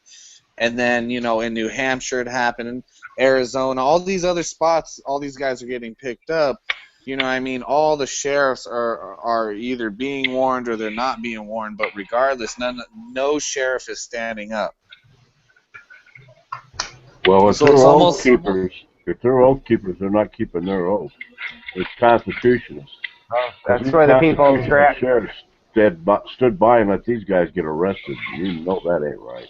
And then, in New Hampshire it happened, Arizona, all these other spots, all these guys are getting picked up. You know what I mean? All the sheriffs are either being warned or they're not being warned, but regardless, no sheriff is standing up. Well, if So they're it's oath keepers, they're not keeping their oath. It's constitutional. That's where the people sheriff stood by and let these guys get arrested. You know that ain't right.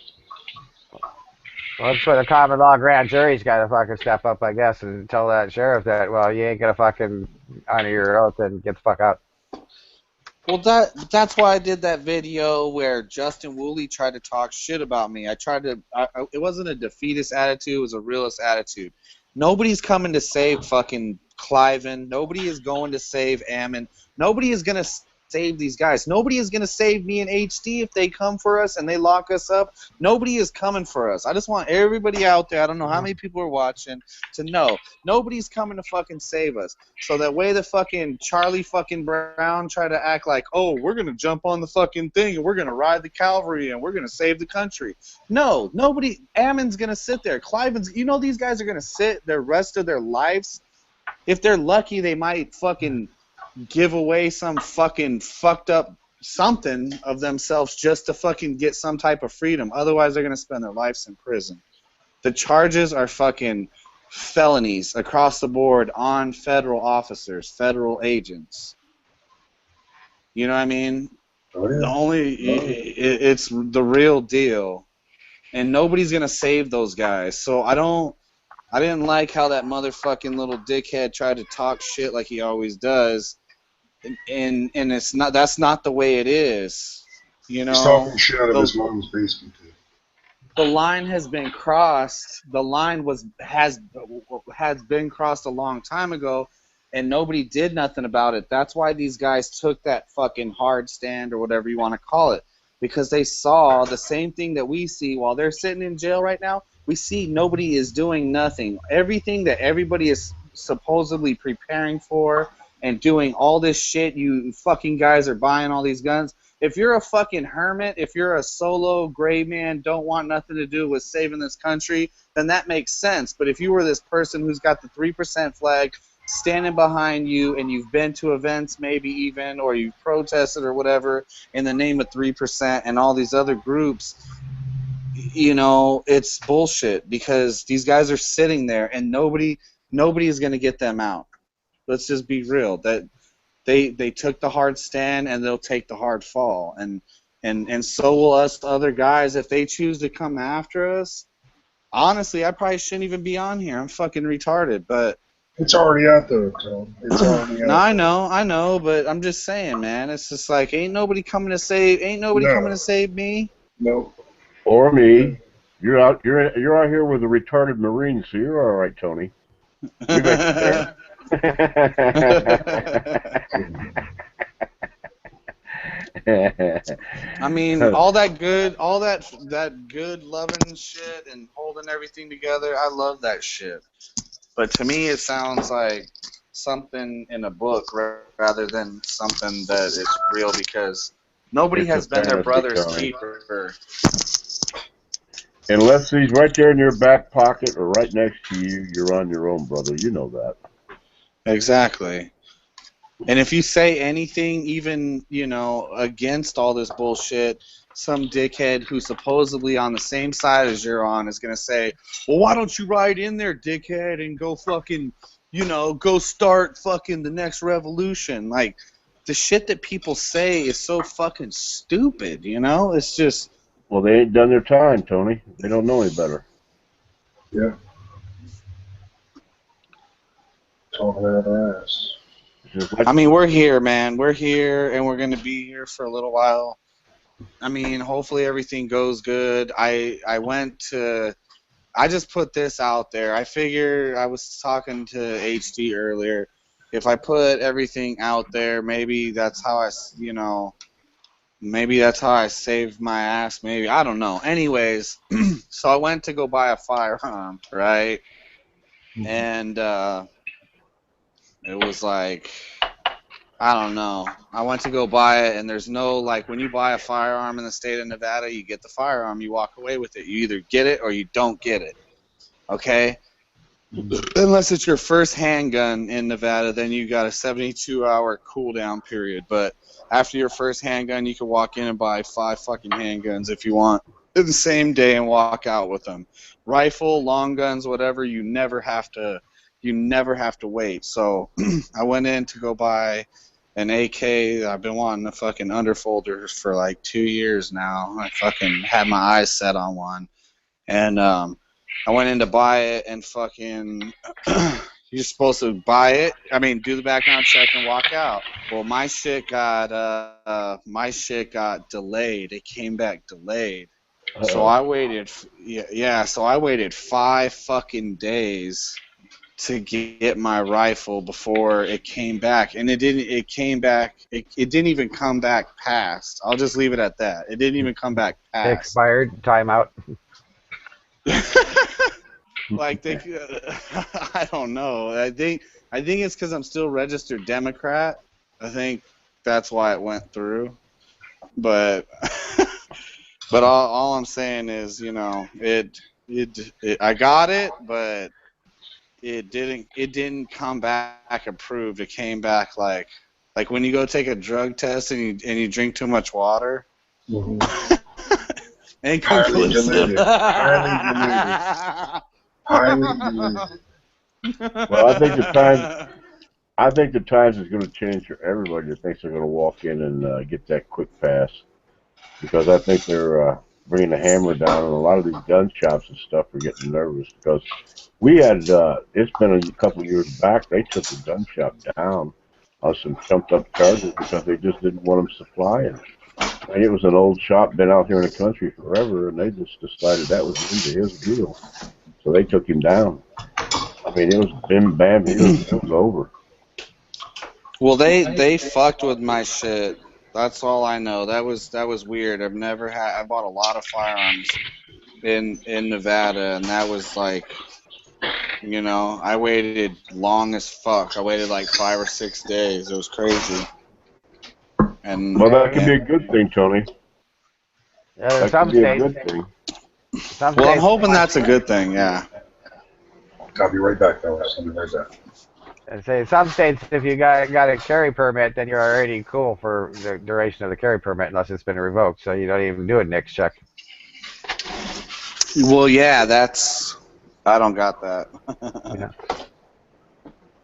Well, that's where the common law grand jury's got to fucking step up, I guess, and tell that sheriff that, well, you ain't gonna fucking honor your oath and get the fuck out. Well, that's why I did that video where Justin Woolley tried to talk shit about me. It wasn't a defeatist attitude, it was a realist attitude. Nobody's coming to save fucking Cliven. Nobody is going to save Ammon. Nobody is going to save these guys. Nobody is going to save me and HD if they come for us and they lock us up. Nobody is coming for us. I just want everybody out there, I don't know how many people are watching, to know nobody's coming to fucking save us. So that way the fucking Charlie fucking Brown try to act like, oh, we're going to jump on the fucking thing and we're going to ride the cavalry and we're going to save the country. No, nobody. Ammon's going to sit there. Cliven's, these guys are going to sit the rest of their lives. If they're lucky, they might fucking give away some fucking fucked up something of themselves just to fucking get some type of freedom. Otherwise, they're going to spend their lives in prison. The charges are fucking felonies across the board on federal officers, federal agents. You know what I mean? Oh, yeah. It's the real deal. And nobody's going to save those guys. So I didn't like how that motherfucking little dickhead tried to talk shit like he always does. And that's not the way it is. He's talking shit out of his mom's basement too. The line has been crossed. The line has been crossed a long time ago, and nobody did nothing about it. That's why these guys took that fucking hard stand or whatever you want to call it, because they saw the same thing that we see while they're sitting in jail right now. We see nobody is doing nothing. Everything that everybody is supposedly preparing for and doing all this shit, you fucking guys are buying all these guns. If you're a fucking hermit, if you're a solo gray man, don't want nothing to do with saving this country, then that makes sense. But if you were this person who's got the 3% flag standing behind you and you've been to events maybe even, or you've protested or whatever in the name of 3% and all these other groups, it's bullshit, because these guys are sitting there and nobody is going to get them out. Let's just be real. That they took the hard stand and they'll take the hard fall. And and so will us other guys if they choose to come after us. Honestly, I probably shouldn't even be on here. I'm fucking retarded, but It's already out there, Tom. It's already no, out I know, but I'm just saying, man. It's just like ain't nobody coming to save me. No. Or me. You're out here with a retarded Marine, so you're all right, Tony. We make it fair. I mean, all that good loving shit and holding everything together. I love that shit. But to me, it sounds like something in a book rather than something that is real because nobody It's has a been their fantasy, brother's Tony. keeper. Unless he's right there in your back pocket or right next to you, you're on your own, brother. You know that. Exactly. And if you say anything, even, against all this bullshit, some dickhead who's supposedly on the same side as you're on is going to say, well, why don't you ride in there, dickhead, and go fucking, go start fucking the next revolution. Like, the shit that people say is so fucking stupid, It's just... Well, they ain't done their time, Tony. They don't know any better. Yeah. Talking out our ass. I mean, we're here, man. We're here, and we're going to be here for a little while. I mean, hopefully everything goes good. I just put this out there. I figure I was talking to HD earlier. If I put everything out there, maybe that's how maybe that's how I saved my ass. Maybe, I don't know. Anyways, so I went to go buy a firearm, right? And it was like, I don't know. I went to go buy it, and there's no, like, when you buy a firearm in the state of Nevada, you get the firearm, you walk away with it. You either get it or you don't get it. Okay? Unless it's your first handgun in Nevada, then you got a 72-hour cooldown period. But after your first handgun, you can walk in and buy 5 fucking handguns if you want the same day and walk out with them. Rifle, long guns, whatever, you never have to wait. So I went in to go buy an AK. I've been wanting a fucking underfolder for like 2 years now. I fucking had my eyes set on one. And I went in to buy it, and fucking you're supposed to buy it. I mean, do the background check and walk out. Well, my shit got delayed. It came back delayed. So I waited. So I waited 5 fucking days to get my rifle before it came back, and it didn't. It came back. It didn't even come back passed. I'll just leave it at that. It didn't even come back passed. Expired, timeout. Like I don't know. I think it's because I'm still registered Democrat. I think that's why it went through. But all I'm saying is, I got it, but it didn't come back approved. It came back like when you go take a drug test and you drink too much water. Mm-hmm. Inconclusive. Highly deleted. Well, I think the times is going to change for everybody that thinks they're going to walk in and get that quick pass, because I think they're bringing the hammer down, and a lot of these gun shops and stuff are getting nervous because we had it's been a couple of years back, they took the gun shop down on some chumped up charges because they just didn't want them supplying. And it was an old shop, been out here in the country forever, and they just decided that was into his deal. So they took him down. I mean, it was bim bam, it was over. Well, they fucked with my shit. That's all I know. That was weird. I bought a lot of firearms in Nevada, and that was like, I waited long as fuck. I waited like 5 or 6 days. It was crazy. And well, that could be a good thing, Tony. Yeah, That could be a good thing. Well, I'm hoping that's a good thing, yeah. I'll be right back, fellas. I'll be right back. And say in some states, if you got a carry permit, then you're already cool for the duration of the carry permit, unless it's been revoked. So you don't even do a NICS check. Well, yeah, I don't got that. Yeah.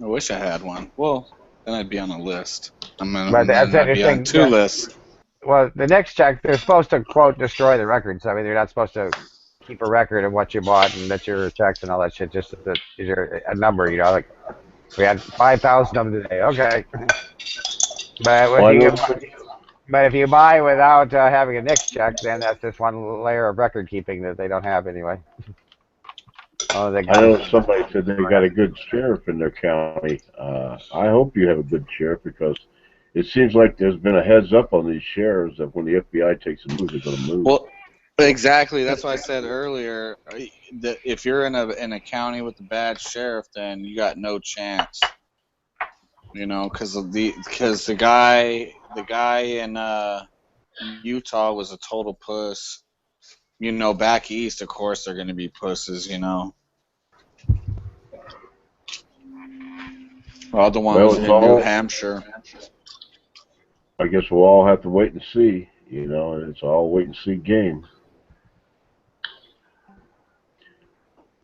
I wish I had one. Well, then I'd be on a list. But that's I'd be on interesting. 2 lists. Well, the next check, they're supposed to, quote, destroy the records. I mean, they're not supposed to keep a record of what you bought and that your checks and all that shit. Just that is there a number, like we had 5,000 of them today. Okay, but Well, if I you know get, but if you buy without having a next check, then that's just one layer of record keeping that they don't have anyway. Oh, they I got. know somebody said they got a good sheriff in their county. I hope you have a good sheriff because it seems like there's been a heads up on these sheriffs that when the FBI takes a move, they're going to move. Well, exactly. That's why I said earlier that if you're in a county with a bad sheriff, then you got no chance. You know, because the guy in Utah was a total puss. You know, back east, of course, they're going to be pusses. You know, all the ones in New Hampshire. I guess we'll all have to wait and see. You know, it's all wait and see game.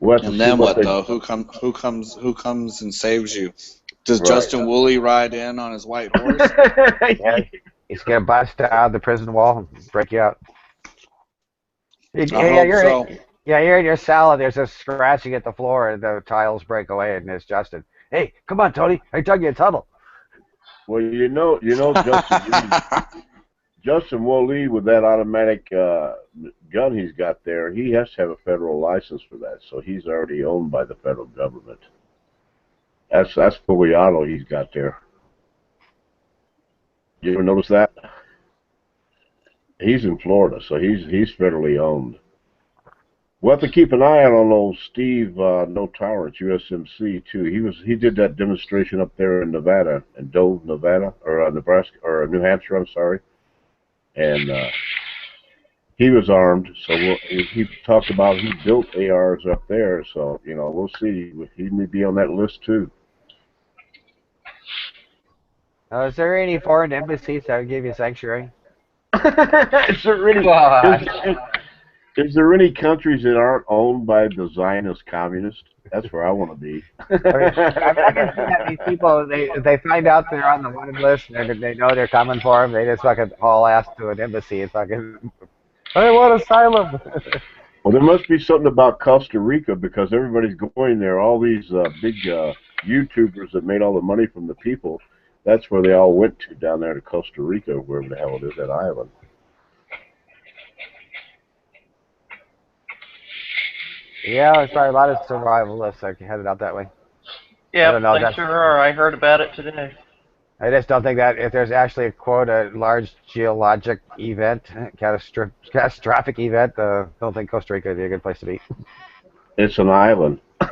We'll And then what though? Who comes and saves you? Does Justin Woolley ride in on his white horse? Yeah, he's gonna bust out the prison wall and break you out. You're in your cell. There's a scratching at the floor, and the tiles break away, and it's Justin. Hey, come on, Tony! I dug you a tunnel. Well, you know, Justin Woolley with that automatic gun he's got there, he has to have a federal license for that, so he's already owned by the federal government. That's fully auto he's got there. You ever notice that? He's in Florida, so he's federally owned. We'll have to keep an eye on old Steve No Tolerance, USMC too. He did that demonstration up there in Nevada, in Dove, Nevada, or Nebraska, or New Hampshire. I'm sorry, and he was armed. So he talked about he built ARs up there. So we'll see. He may be on that list too. Is there any foreign embassies that would give you sanctuary? Is there any countries that aren't owned by the Zionist communists? That's where I want to be. I can see that these people, they find out they're on the wanted list, and they know they're coming for them. They just fucking haul ass to an embassy and fucking, I want asylum. Well, there must be something about Costa Rica because everybody's going there. All these big YouTubers that made all the money from the people, that's where they all went to, down there to Costa Rica, wherever the hell it is, that island. Yeah, there's probably a lot of survivalists that headed out that way. Yeah, they sure are. I heard about it today. I just don't think that if there's actually a large geologic event, catastrophic event, don't think Costa Rica would be a good place to be. It's an island. I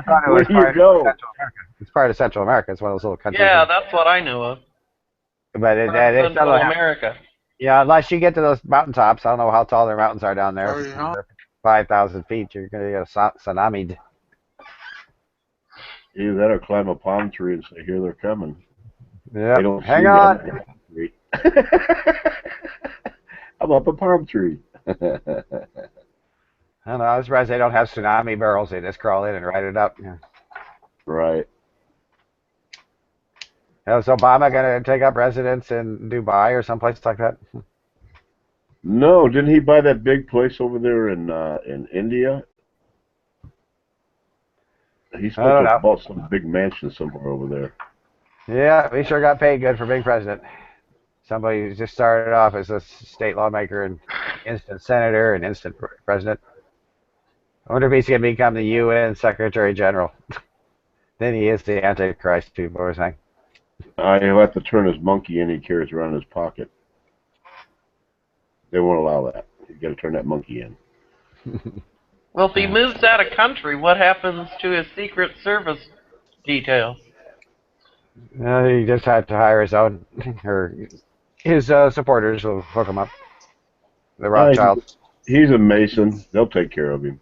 thought it was part of Central America. It's part of Central America. It's one of those little countries. Yeah, that's what I knew of. But it's Central America. Yeah, unless you get to those mountaintops. I don't know how tall their mountains are down there. 5,000 feet. You're going to get a tsunami. Either that or climb a palm tree and say, here they're coming. Yeah. Hang on. I'm up a palm tree. I don't know. I'm surprised they don't have tsunami barrels. They just crawl in and ride it up. Yeah. Right. Is Obama going to take up residence in Dubai or someplace like that? No, didn't he buy that big place over there in India? He's supposed to have bought some big mansion somewhere over there. Yeah, he sure got paid good for being president. Somebody who just started off as a state lawmaker and instant senator and instant president. I wonder if he's going to become the UN Secretary General. Then he is the Antichrist, people are saying. He'll have to turn his monkey in he carries around in his pocket. They won't allow that. You got to turn that monkey in. Well, if he moves out of country, what happens to his Secret Service details? He just had to hire his own, or his supporters will hook him up. The Rothschilds. He's a Mason. They'll take care of him.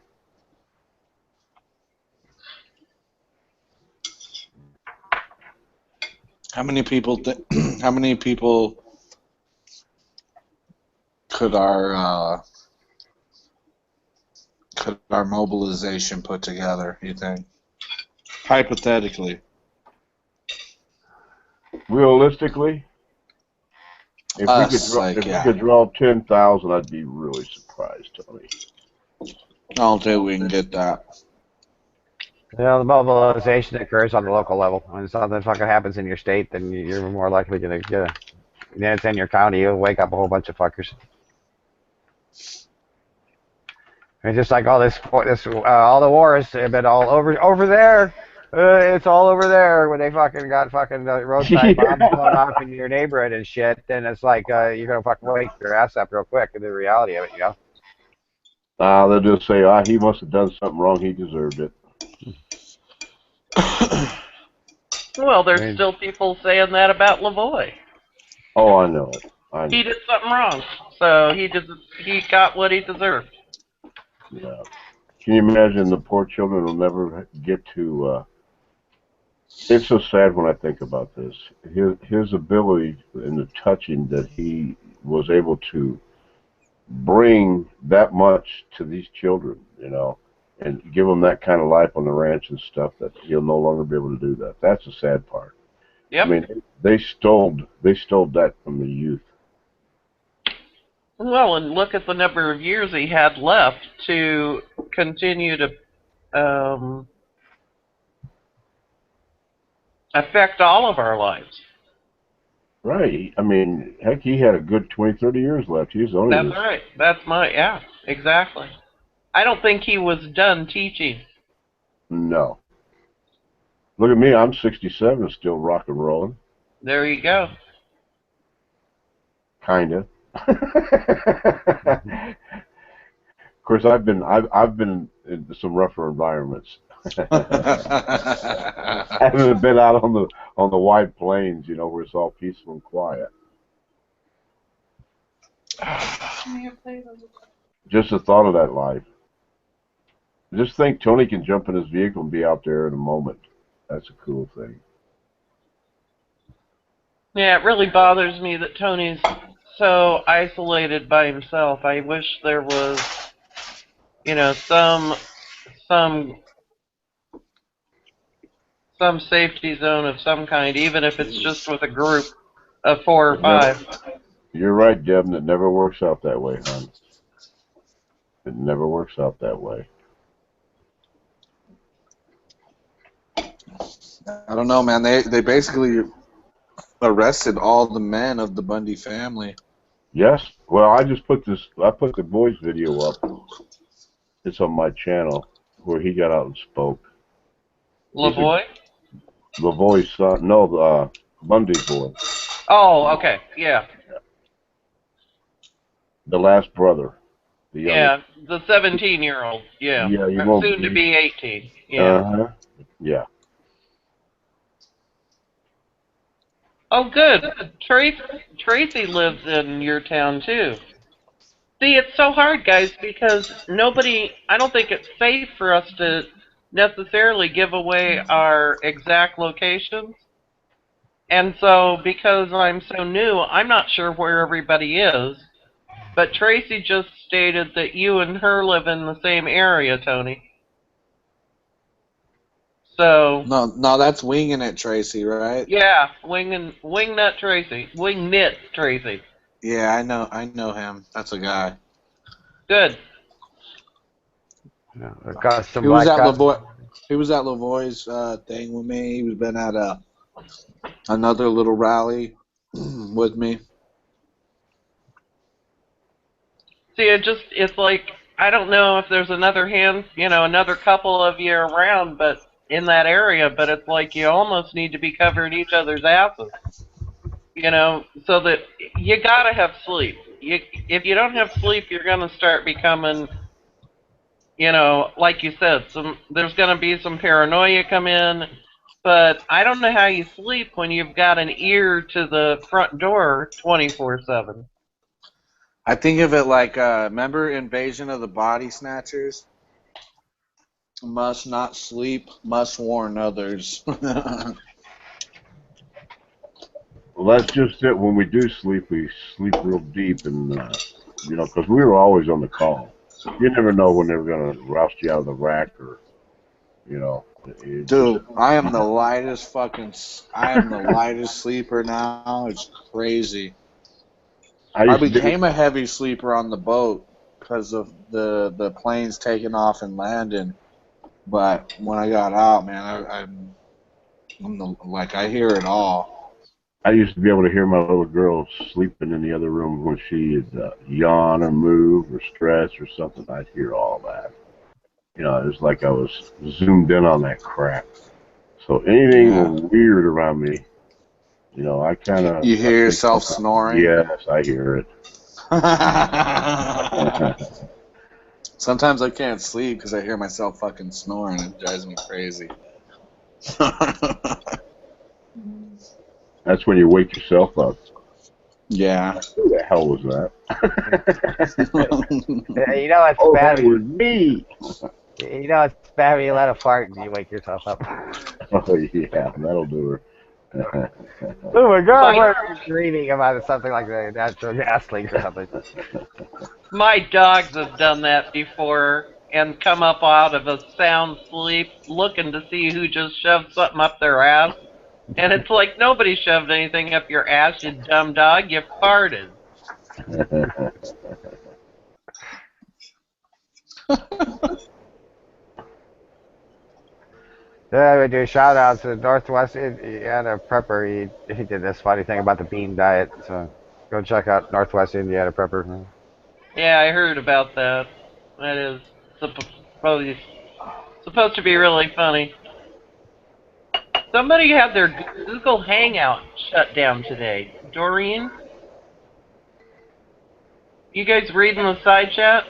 How many people could our mobilization put together, you think? Hypothetically. Realistically? If Us, like, we yeah. could draw 10,000, I'd be really surprised, Tony. I don't think we can get that. You know, the mobilization occurs on the local level. When something fucking happens in your state, then you're more likely to get it. And then it's in your county, you'll wake up a whole bunch of fuckers. And just like all all the wars have been all over there. It's all over there when they fucking got fucking roadside bombs going off in your neighborhood and shit. Then it's like you're gonna fucking wake your ass up real quick. And the reality of it, you know. They'll just say, he must have done something wrong. He deserved it. Well, there's still people saying that about Lavoie. Oh, I know it. He did something wrong, so he got what he deserved. Yeah. Can you imagine the poor children will never get to? It's so sad when I think about this. His ability and the touching that he was able to bring that much to these children, you know, and give them that kind of life on the ranch and stuff, that he'll no longer be able to do that. That's the sad part. Yep. I mean, they stole that from the youth. Well, and look at the number of years he had left to continue to affect all of our lives. Right. I mean, heck, he had a good 20, 30 years left. He's only. That's right. Yeah, exactly. I don't think he was done teaching. No. Look at me. I'm 67, still rock and rolling. There you go. Kinda. Of course, I've been in some rougher environments. I haven't been out on the wide plains, you know, where it's all peaceful and quiet. Just the thought of that life. Just think, Tony can jump in his vehicle and be out there in a moment. That's a cool thing. Yeah, it really bothers me that Tony's so isolated by himself. I wish there was, you know, some safety zone of some kind, even if it's just with a group of 4 or 5. You're right, Deb, and it never works out that way, hon. It never works out that way. I don't know, man. They basically arrested all the men of the Bundy family. Yes. Well, I put the boys' video up. It's on my channel where he got out and spoke. Lavoie? Lavoie's son. No, Bundy's boy. Oh, okay. Yeah. The last brother. The Yeah, the 17-year-old. Yeah. Yeah, you won't soon to be 18. Yeah. Uh-huh. Yeah. Oh, good. Tracy lives in your town, too. See, it's so hard, guys, because I don't think it's safe for us to necessarily give away our exact locations. And so, because I'm so new, I'm not sure where everybody is. But Tracy just stated that you and her live in the same area, Tony. So No, that's winging it, Tracy, right? yeah, Wingnut Tracy, Wingnit Tracy. Yeah, I know him. That's a guy. Good. Yeah, got some He was black at guys. Lavoie. He was at Lavoie's thing with me. He was been at another little rally with me. See, it's like, I don't know if there's another couple of you around, but in that area, but it's like you almost need to be covering each other's asses. You know, so that you gotta have sleep. If you don't have sleep, you're gonna start becoming, you know, like you said, there's gonna be some paranoia come in, but I don't know how you sleep when you've got an ear to the front door 24/7. I think of it like, remember Invasion of the Body Snatchers? Must not sleep, must warn others. Well, that's just it. When we do sleep, we sleep real deep, and you know, because we were always on the call. You never know when they're gonna roust you out of the rack, or you know. Dude, I am the lightest sleeper now. It's crazy. I I used to became a heavy sleeper on the boat because of the planes taking off and landing. But when I got out, man, like I hear it all. I used to be able to hear my little girl sleeping in the other room when she would yawn or move or stress or something. I'd hear all that. You know, it was like I was zoomed in on that crap. So anything Yeah. weird around me, you know, I kind of. You hear yourself snoring? Yes, I hear it. Sometimes I can't sleep because I hear myself fucking snoring. It drives me crazy. That's when you wake yourself up. Yeah. Who the hell was that? You know it's Oh, bad. that was me. You know it's bad when you let a fart and you wake yourself up. Oh yeah, that'll do her. Oh my God! My- What are you dreaming about? Something like the natural gas leak or something. My dogs have done that before and come up out of a sound sleep looking to see who just shoved something up their ass. And it's like, nobody shoved anything up your ass, you dumb dog. You farted. Yeah, we do shout outs to Northwest Indiana Prepper. He did this funny thing about the bean diet. So go check out Northwest Indiana Prepper. Yeah, I heard about that. That is supposed to be really funny. Somebody had their Google Hangout shut down today. Doreen? You guys reading the side chat?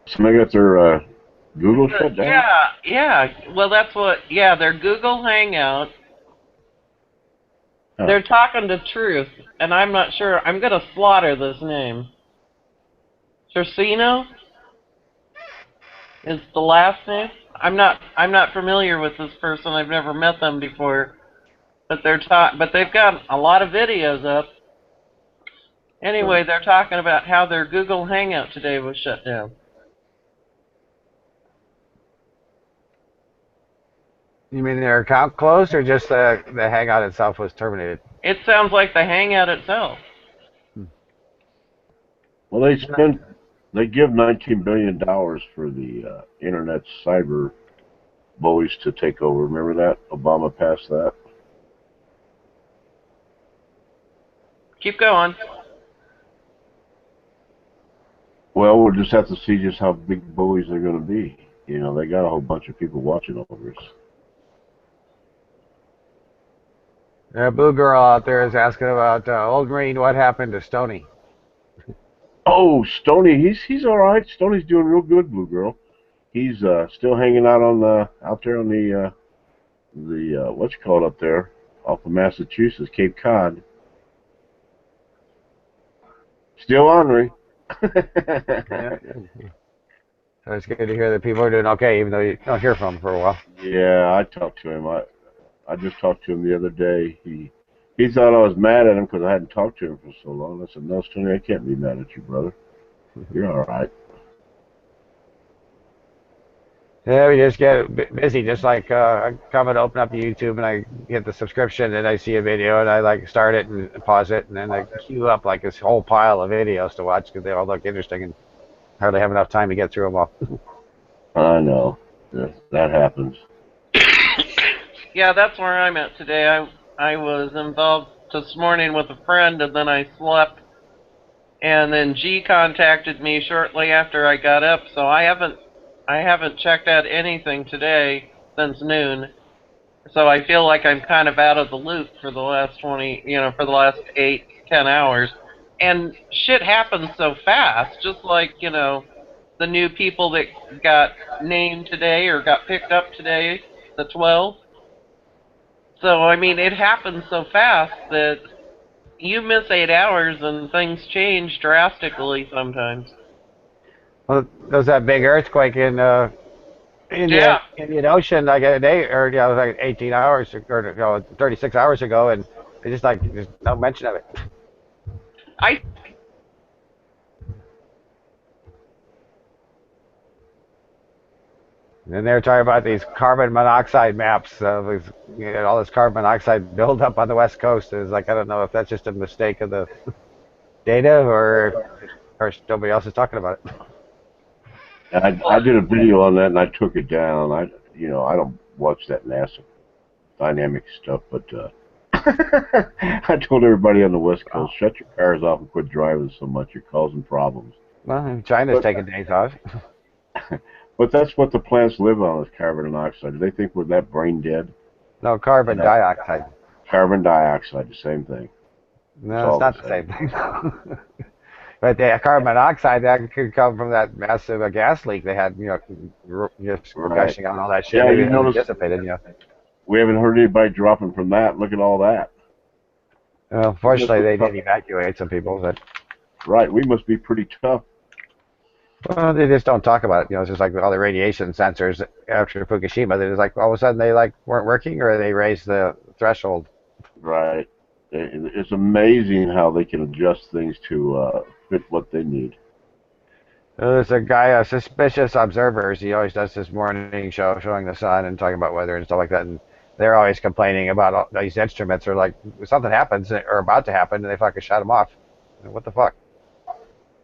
Somebody got their Google shut down? Yeah. Well, that's what. Yeah, their Google Hangout. Huh. They're talking to Truth, and I'm not sure. I'm gonna slaughter this name. Tercino is the last name. I'm not familiar with this person. I've never met them before. But but they've got a lot of videos up. Anyway, they're talking about how their Google Hangout today was shut down. You mean their account closed or just the Hangout itself was terminated? It sounds like the Hangout itself. Well, they give $19 billion for the internet cyber bullies to take over. Remember that? Obama passed that. Keep going. Well, we'll just have to see just how big bullies they're going to be. You know, they got a whole bunch of people watching over us. Blue Girl out there is asking about Old Marine. What happened to Stony? Oh, Stony, he's all right. Stoney's doing real good, Blue Girl. He's still hanging out out there on the what's it called up there off of Massachusetts, Cape Cod. Still ornery. Yeah. So it's good to hear that people are doing okay, even though you don't hear from them for a while. Yeah, I talked to him. I just talked to him the other day. He thought I was mad at him because I hadn't talked to him for so long. I said, no, Stoney, I can't be mad at you, brother. You're all right. Yeah, we just get busy. Just like I come and open up YouTube and I get the subscription and I see a video and I like start it and pause it and then I queue up like this whole pile of videos to watch because they all look interesting and hardly have enough time to get through them all. I know. That happens. Yeah, that's where I'm at today. I was involved this morning with a friend, and then I slept. And then G contacted me shortly after I got up, so I haven't checked out anything today since noon. So I feel like I'm kind of out of the loop for the last for the last 8-10 hours. And shit happens so fast, just like, the new people that got named today or got picked up today, the 12. So, I mean, it happens so fast that you miss 8 hours and things change drastically sometimes. Well, there was that big earthquake in Yeah. Indian Ocean like a day or like 18 hours or 36 hours ago, and they just there's no mention of it. I And they're talking about these carbon monoxide maps of all this carbon monoxide buildup on the west coast. It's like I don't know if that's just a mistake of the data or if nobody else is talking about it. I did a video on that and I took it down. I don't watch that NASA dynamic stuff, but I told everybody on the West Coast, shut your cars off and quit driving so much. You're causing problems. Well, China's taking days off. But that's what the plants live on, is carbon dioxide. Do they think we're that brain dead? No, carbon dioxide. Carbon dioxide, the same thing. No, it's not the same thing. But the carbon monoxide, that could come from that massive gas leak they had, just gushing out all that shit. Yeah, Maybe you it notice dissipated, we haven't heard anybody dropping from that. Look at all that. Well, fortunately, they did evacuate some people. But Right, we must be pretty tough. well, they just don't talk about it. It's just like all the radiation sensors after Fukushima. They're just like all of a sudden they weren't working, or they raised the threshold. Right. It's amazing how they can adjust things to fit what they need. There's a guy, Suspicious Observers. He always does this morning show showing the sun and talking about weather and stuff like that. And they're always complaining about all these instruments. Or like something happens or about to happen, and they fucking shut them off. What the fuck?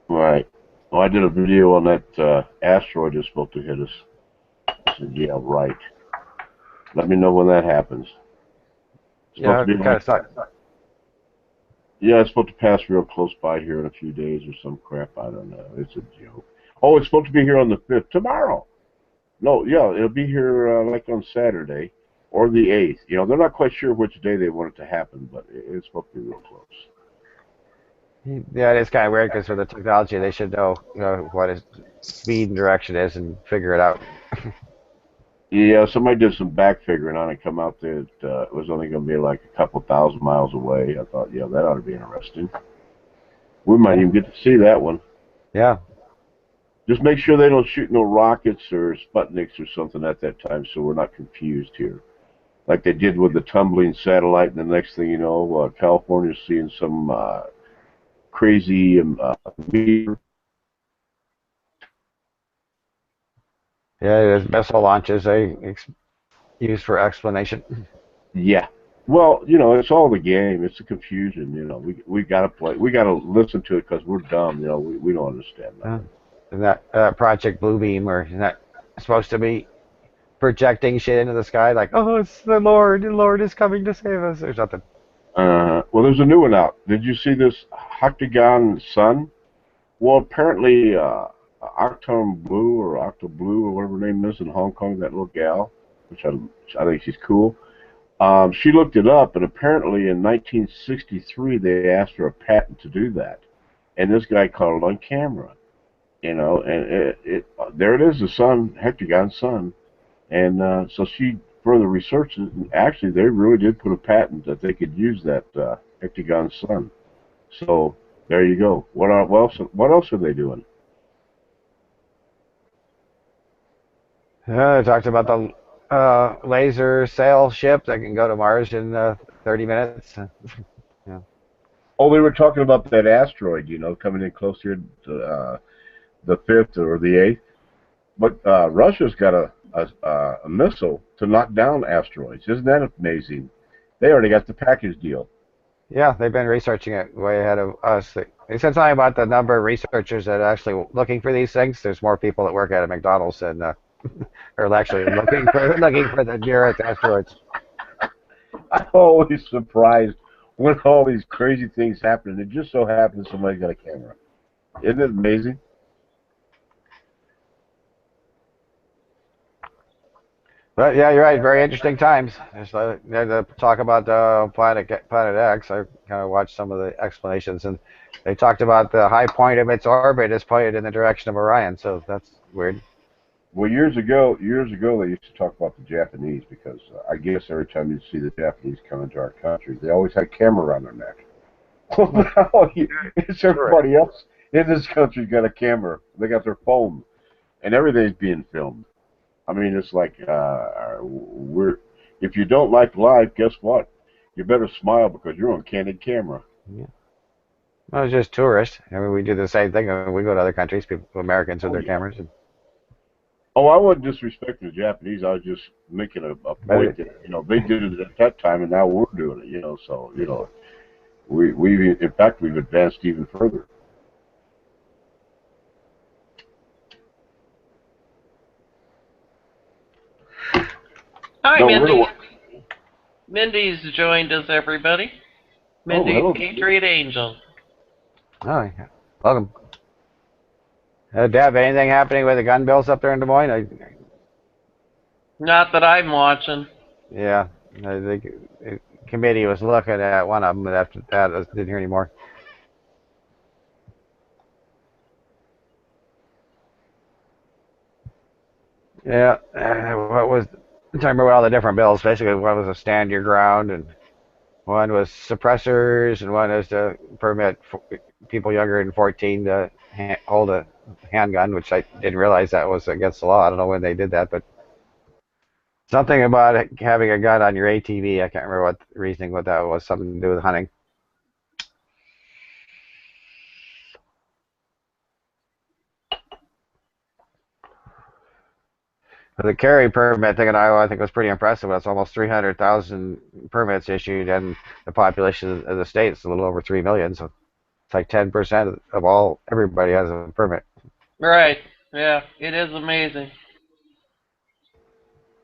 Right. Well, I did a video on that asteroid that's supposed to hit us. I said, yeah, right. Let me know when that happens. It's Yeah, supposed to it be kind of sucks. Yeah, it's supposed to pass real close by here in a few days or some crap. I don't know. It's a joke. Oh, it's supposed to be here on the 5th. Tomorrow. No, yeah, it'll be here like on Saturday or the 8th. They're not quite sure which day they want it to happen, but it's supposed to be real close. Yeah, it's kind of weird because for the technology, they should know, what its speed and direction is and figure it out. Yeah, somebody did some back figuring on it, come out that it was only going to be like a couple thousand miles away. I thought, yeah, that ought to be interesting. We might even get to see that one. Yeah. Just make sure they don't shoot no rockets or Sputniks or something at that time so we're not confused here. Like they did with the tumbling satellite, and the next thing you know, California's seeing some crazy meteor. Yeah, there's missile launches they use for explanation. Yeah. Well, it's all the game. It's the confusion. We gotta play. We gotta listen to it because we're dumb. We don't understand that. And that Project Bluebeam, where isn't that supposed to be projecting shit into the sky, like, oh, it's the Lord is coming to save us, or something. Well, there's a new one out. Did you see this Octagon Sun? Well, apparently, Octom Blue or Octo Blue or whatever her name is in Hong Kong, that little gal, which I think she's cool. She looked it up, and apparently in 1963 they asked for a patent to do that, and this guy caught it on camera. And there it is, the sun, Hectagon Sun, and so she further researched it, and actually they really did put a patent that they could use that Hectagon Sun. So there you go. What else are they doing? They talked about the laser sail ship that can go to Mars in 30 minutes. Yeah. Oh, they were talking about that asteroid, coming in closer to the 5th or the 8th. But Russia's got a missile to knock down asteroids. Isn't that amazing? They already got the package deal. Yeah, they've been researching it way ahead of us. They said something about the number of researchers that are actually looking for these things. There's more people that work at a McDonald's than are actually looking for the nearest asteroids. I'm always surprised when all these crazy things happen, and it just so happens somebody's got a camera. Isn't it amazing? But yeah, you're right. Very interesting times. There's the talk about Planet X. I kind of watched some of the explanations, and they talked about the high point of its orbit is pointed in the direction of Orion. So that's weird. Well, years ago, they used to talk about the Japanese because I guess every time you see the Japanese come into our country, they always had camera around their neck. Well, it's everybody else in this country got a camera. They got their phone, and everything's being filmed. I mean, it's like if you don't like life, guess what? You better smile because you're on candid camera. Yeah. Well, it's just tourists. I mean, we do the same thing. We go to other countries, people, Americans with their cameras. And Oh, I wasn't disrespecting the Japanese. I was just making a point that they did it at that time, and now we're doing it. So we in fact we've advanced even further. Hi, No, Mindy. Mindy's joined us, everybody. Mindy, hello. Patriot Angel. Oh, yeah. Welcome. Deb, anything happening with the gun bills up there in Des Moines? Not that I'm watching. Yeah, the committee was looking at one of them, but after that, I didn't hear any more. Yeah, what was? I'm trying to remember all the different bills. Basically, one was a stand your ground, and one was suppressors, and one is to permit people younger than 14 to hold a handgun, which I didn't realize that was against the law. I don't know when they did that, but something about having a gun on your ATV. I can't remember what the reasoning what that was. Something to do with hunting. The carry permit thing in Iowa, I think, was pretty impressive. It's almost 300,000 permits issued, and the population of the state is a little over 3 million. So it's like 10% of everybody has a permit. Right. Yeah, it is amazing.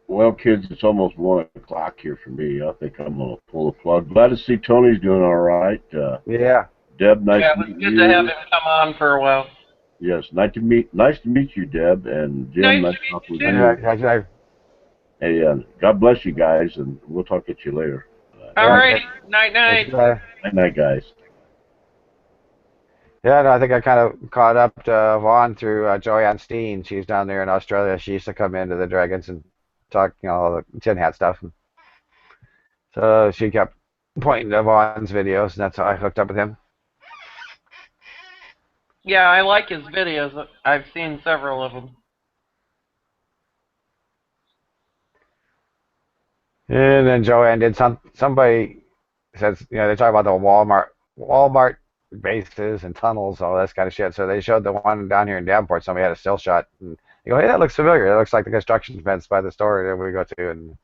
Well, kids, it's almost 1 o'clock here for me. I think I'm gonna pull the plug. Glad to see Tony's doing all right. Yeah. Deb, nice Yeah, to it was meet good you. to have him come on for a while. Yes, nice to meet you, Deb, and Jim. Nice to talk with you. Hey, God bless you guys, and we'll talk at you later. All right. Night. Night, guys. Yeah, no, I think I kind of caught up to Vaughn through Joanne Steen. She's down there in Australia. She used to come into the Dragons and talk, all the tin hat stuff. So she kept pointing to Vaughn's videos, and that's how I hooked up with him. Yeah, I like his videos. I've seen several of them. And then Joanne did somebody says, they talk about the Walmart bases and tunnels, all this kind of shit. So they showed the one down here in Davenport. Somebody had a still shot, and they go, "Hey, that looks familiar. It looks like the construction fence by the store that we go to." And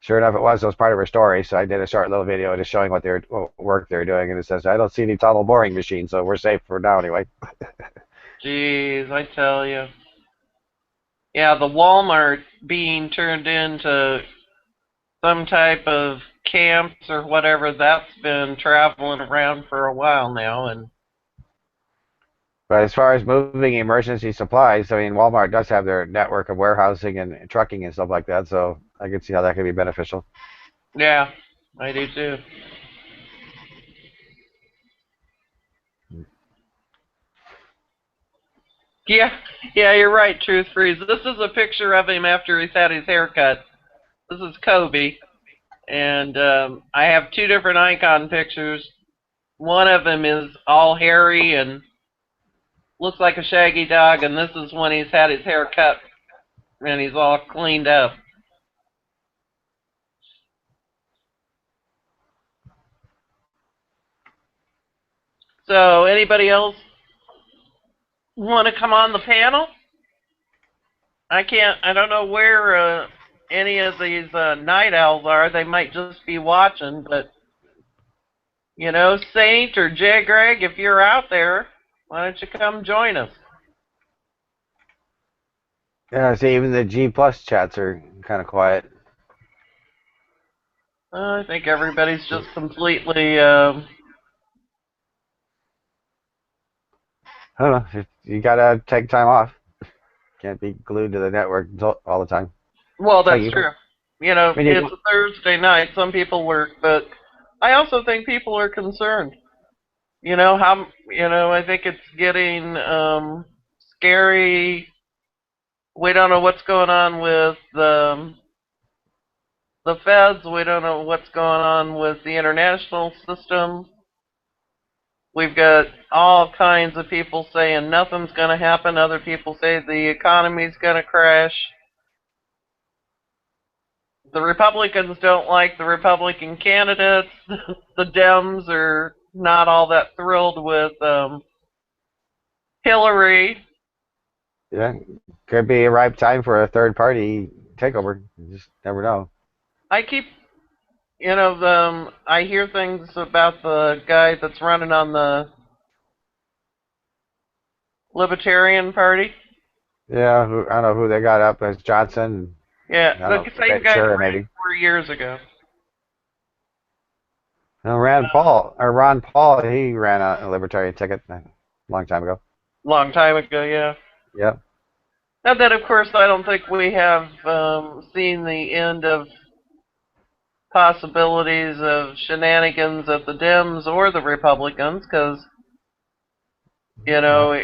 sure enough, it was part of her story. So I did a short little video just showing what work they're doing, and it says, "I don't see any tunnel boring machines, so we're safe for now anyway." Jeez, I tell you. Yeah, the Walmart being turned into some type of camps or whatever, that's been traveling around for a while now. But as far as moving emergency supplies, I mean, Walmart does have their network of warehousing and trucking and stuff like that, so I can see how that could be beneficial. Yeah, I do too. Yeah, you're right, Truth Freeze. This is a picture of him after he's had his haircut. This is Kobe. And I have two different icon pictures. One of him is all hairy and looks like a shaggy dog, and this is when he's had his hair cut and he's all cleaned up. So, anybody else want to come on the panel? I don't know where any of these night owls are. They might just be watching, but, Saint or J. Greg, if you're out there, why don't you come join us? Yeah, see, even the G Plus chats are kind of quiet. I think everybody's just completely. I don't know. You gotta take time off. Can't be glued to the network all the time. Well, that's true. It's a Thursday night. Some people work, but I also think people are concerned. I think it's getting scary. We don't know what's going on with the feds. We don't know what's going on with the international system. We've got all kinds of people saying nothing's going to happen. Other people say the economy's going to crash. The Republicans don't like the Republican candidates. The Dems are not all that thrilled with Hillary. Yeah, could be a ripe time for a third party takeover. You just never know. I keep, I hear things about the guy that's running on the Libertarian Party. Yeah, I don't know who they got up as Johnson. Yeah, I don't the know, same guy that Sure, ran maybe. 4 years ago. No, Ron Paul, he ran a Libertarian ticket a long time ago. Long time ago, yeah. Yep. Now that, of course, I don't think we have seen the end of possibilities of shenanigans of the Dems or the Republicans, because, you know,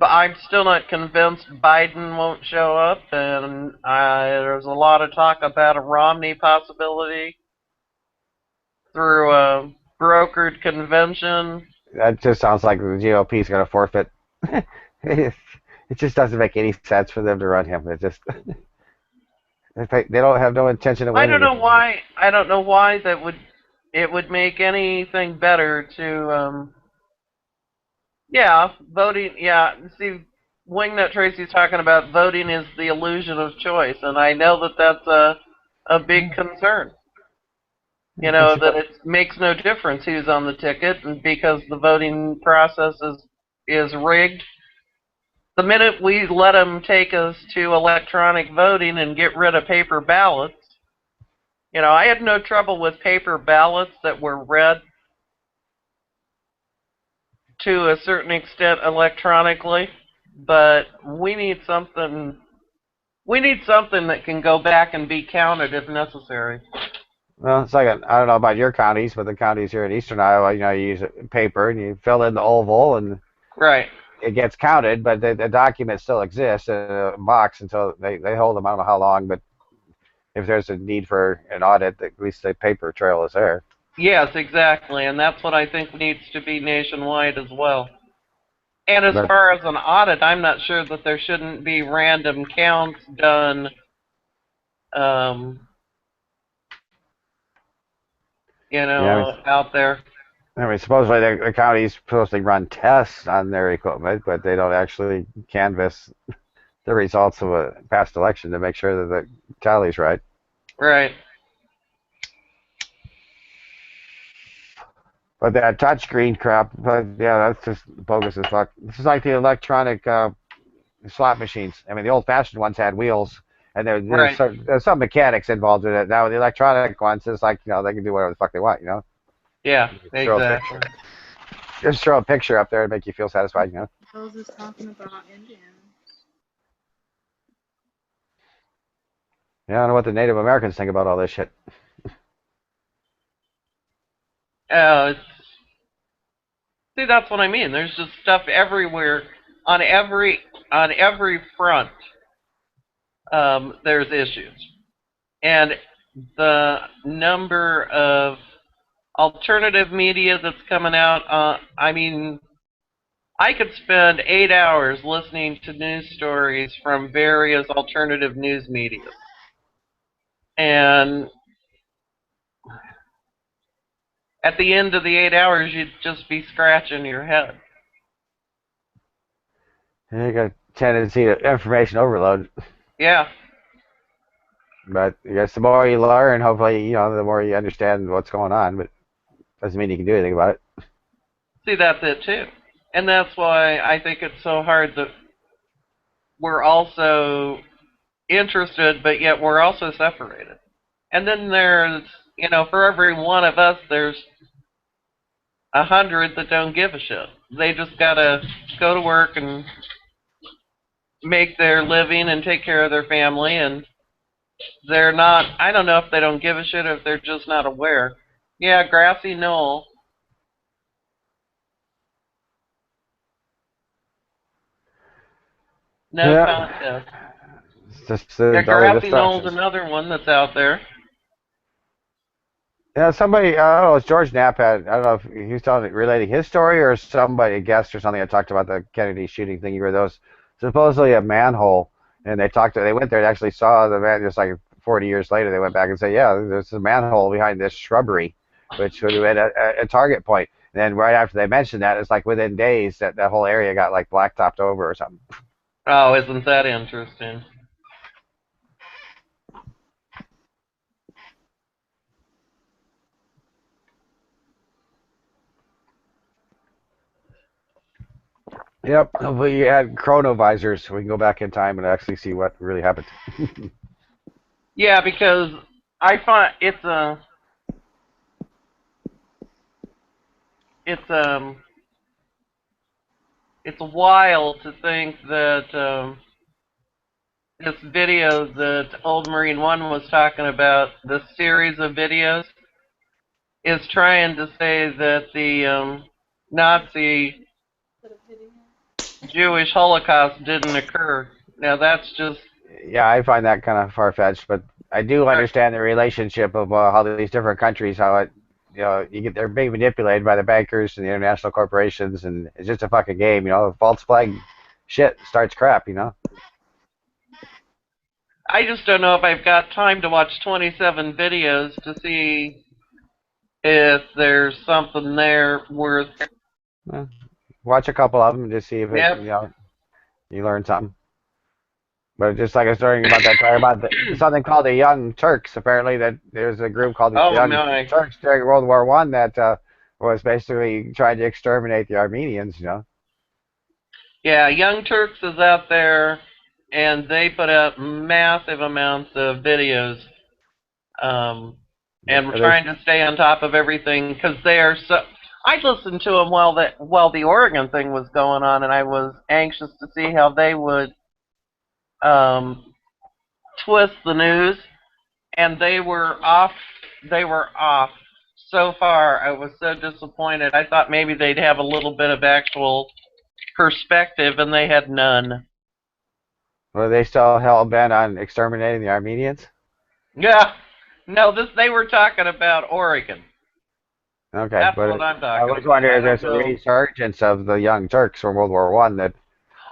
I'm still not convinced Biden won't show up, and there's a lot of talk about a Romney possibility through a brokered convention. That just sounds like the GOP is going to forfeit. it just doesn't make any sense for them to run him. It just they don't have no intention of I winning. don't know why. I don't know why it would make anything better to yeah, voting. Yeah, see, Wingnut Tracy's talking about voting is the illusion of choice, and I know that that's a big concern. You know, that it makes no difference who's on the ticket, and because the voting process is rigged. The minute we let them take us to electronic voting and get rid of paper ballots, I had no trouble with paper ballots that were read to a certain extent electronically, but we need something that can go back and be counted if necessary. Well, it's like I don't know about your counties, but the counties here in eastern Iowa, you use paper and you fill in the oval and Right. it gets counted, but the document still exists in a box until they hold them. I don't know how long, but if there's a need for an audit, at least the paper trail is there. Yes, exactly, and that's what I think needs to be nationwide as well. And as far as an audit, I'm not sure that there shouldn't be random counts done out there. I mean, supposedly the county's supposed to run tests on their equipment, but they don't actually canvass the results of a past election to make sure that the tally's right. Right. But that touchscreen crap, but yeah, that's just bogus as fuck. This is like the electronic slot machines. I mean, the old-fashioned ones had wheels, and there's some mechanics involved in it. Now the electronic ones, it's like they can do whatever the fuck they want. Yeah, exactly. Just throw a picture up there and make you feel satisfied. Charles is talking about Indians. Yeah, I don't know what the Native Americans think about all this shit. See, that's what I mean. There's just stuff everywhere, on every front. There's issues, and the number of alternative media that's coming out. I mean, I could spend 8 hours listening to news stories from various alternative news media, and at the end of the 8 hours, you'd just be scratching your head. You got a tendency to information overload. Yeah. But I guess the more you learn, hopefully, the more you understand what's going on. But doesn't mean you can do anything about it. See, that's it too, and that's why I think it's so hard that we're also interested, but yet we're also separated. And then there's, for every one of us, there's 100 that don't give a shit. They just gotta go to work and make their living and take care of their family, and they're not, I don't know if they don't give a shit or if they're just not aware. Yeah, grassy knoll. No contest. Grassy knoll's another one that's out there. Yeah, somebody, I don't know, it's George Knapp had, I don't know if he was relating his story or somebody, a guest or something, that talked about the Kennedy shooting thing. Where those supposedly a manhole, and they went there and actually saw the man. Just like 40 years later, they went back and said, yeah, there's a manhole behind this shrubbery, which would have been a target point. And then right after they mentioned that, it's like within days that whole area got like blacktopped over or something. Oh, isn't that interesting? Yep, we had chronovisors, so we can go back in time and actually see what really happened. Yeah, because I find it's it's wild to think that this video that Old Marine One was talking about, this series of videos, is trying to say that the Nazi Jewish Holocaust didn't occur. Now that's just Yeah, I find that kind of far-fetched, but I do understand the relationship of how these different countries, how it, they're being manipulated by the bankers and the international corporations, and it's just a fucking game, false flag shit starts crap. I just don't know if I've got time to watch 27 videos to see if there's something there worth. Well, watch a couple of them and just see if Yep. you learn something. But just like I was talking about something called the Young Turks. Apparently, that there's a group called the Oh Young my. Turks during World War One that was basically trying to exterminate the Armenians. Yeah, Young Turks is out there, and they put out massive amounts of videos, and we're Are they, trying to stay on top of everything because they are so. I listened to them while the Oregon thing was going on, and I was anxious to see how they would um, twist the news, and they were off. They were off. So far, I was so disappointed. I thought maybe they'd have a little bit of actual perspective, and they had none. were they still hell bent on exterminating the Armenians? Yeah. No, they were talking about Oregon. Okay, That's but what I'm I talking was about. wondering I if don't there's a know. resurgence of the Young Turks from World War One and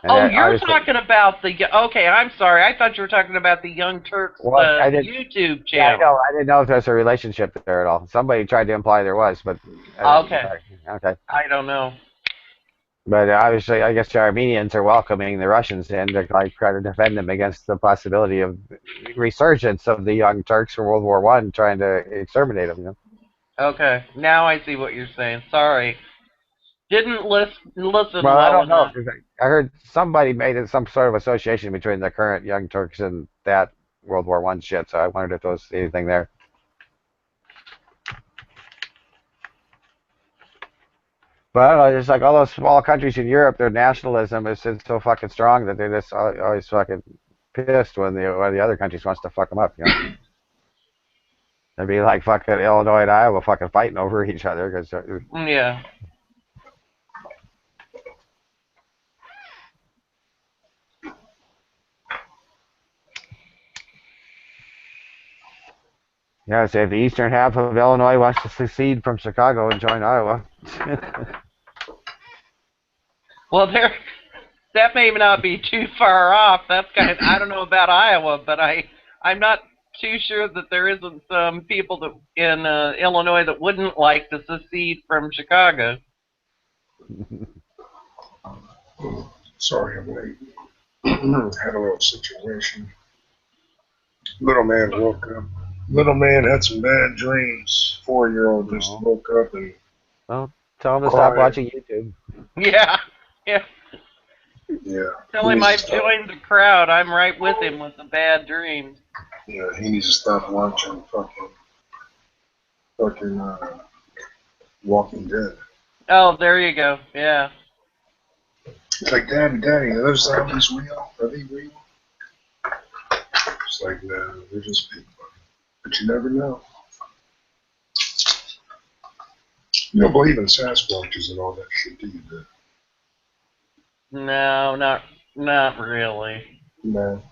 Oh, that you're obviously. talking about okay, I'm sorry. I thought you were talking about the Young Turks, Well, I the did. YouTube Yeah, I channel. know. I didn't know if there's a relationship there at all. Somebody tried to imply there was, but Okay. okay. I don't know. But obviously, I guess the Armenians are welcoming the Russians in to like try to defend them against the possibility of resurgence of the Young Turks from World War One, trying to exterminate them. Okay. Now I see what you're saying. Sorry. Didn't listen Well, I well don't know. enough. 'Cause I heard somebody made it some sort of association between the current Young Turks and that World War One shit. So I wondered if there was anything there. But I don't know, just like all those small countries in Europe, their nationalism is so fucking strong that they're just always fucking pissed when the other countries wants to fuck them up. It'd be like fucking Illinois and Iowa fucking fighting over each other because Yeah. yeah, say if the eastern half of Illinois wants to secede from Chicago and join Iowa. Well, that may not be too far off. That's kind of, I don't know about Iowa, but I'm not too sure that there isn't some people that in Illinois that wouldn't like to secede from Chicago. Sorry, I'm late. Had a little situation. Little man woke up. Little man had some bad dreams. 4-year-old just Oh. woke up and Well, tell them to stop crying. watching YouTube. Yeah, yeah. Yeah. Tell he him needs to I've stop. joined the crowd. I'm right with him with the bad dreams. Yeah, he needs to stop watching fucking Walking Dead. Oh, there you go. Yeah. It's like, Daddy, are those zombies real? Are they real? It's like, no, they're just people. But you never know. You don't believe in Sasquatches and all that shit, do you, Dad? No, not really. No.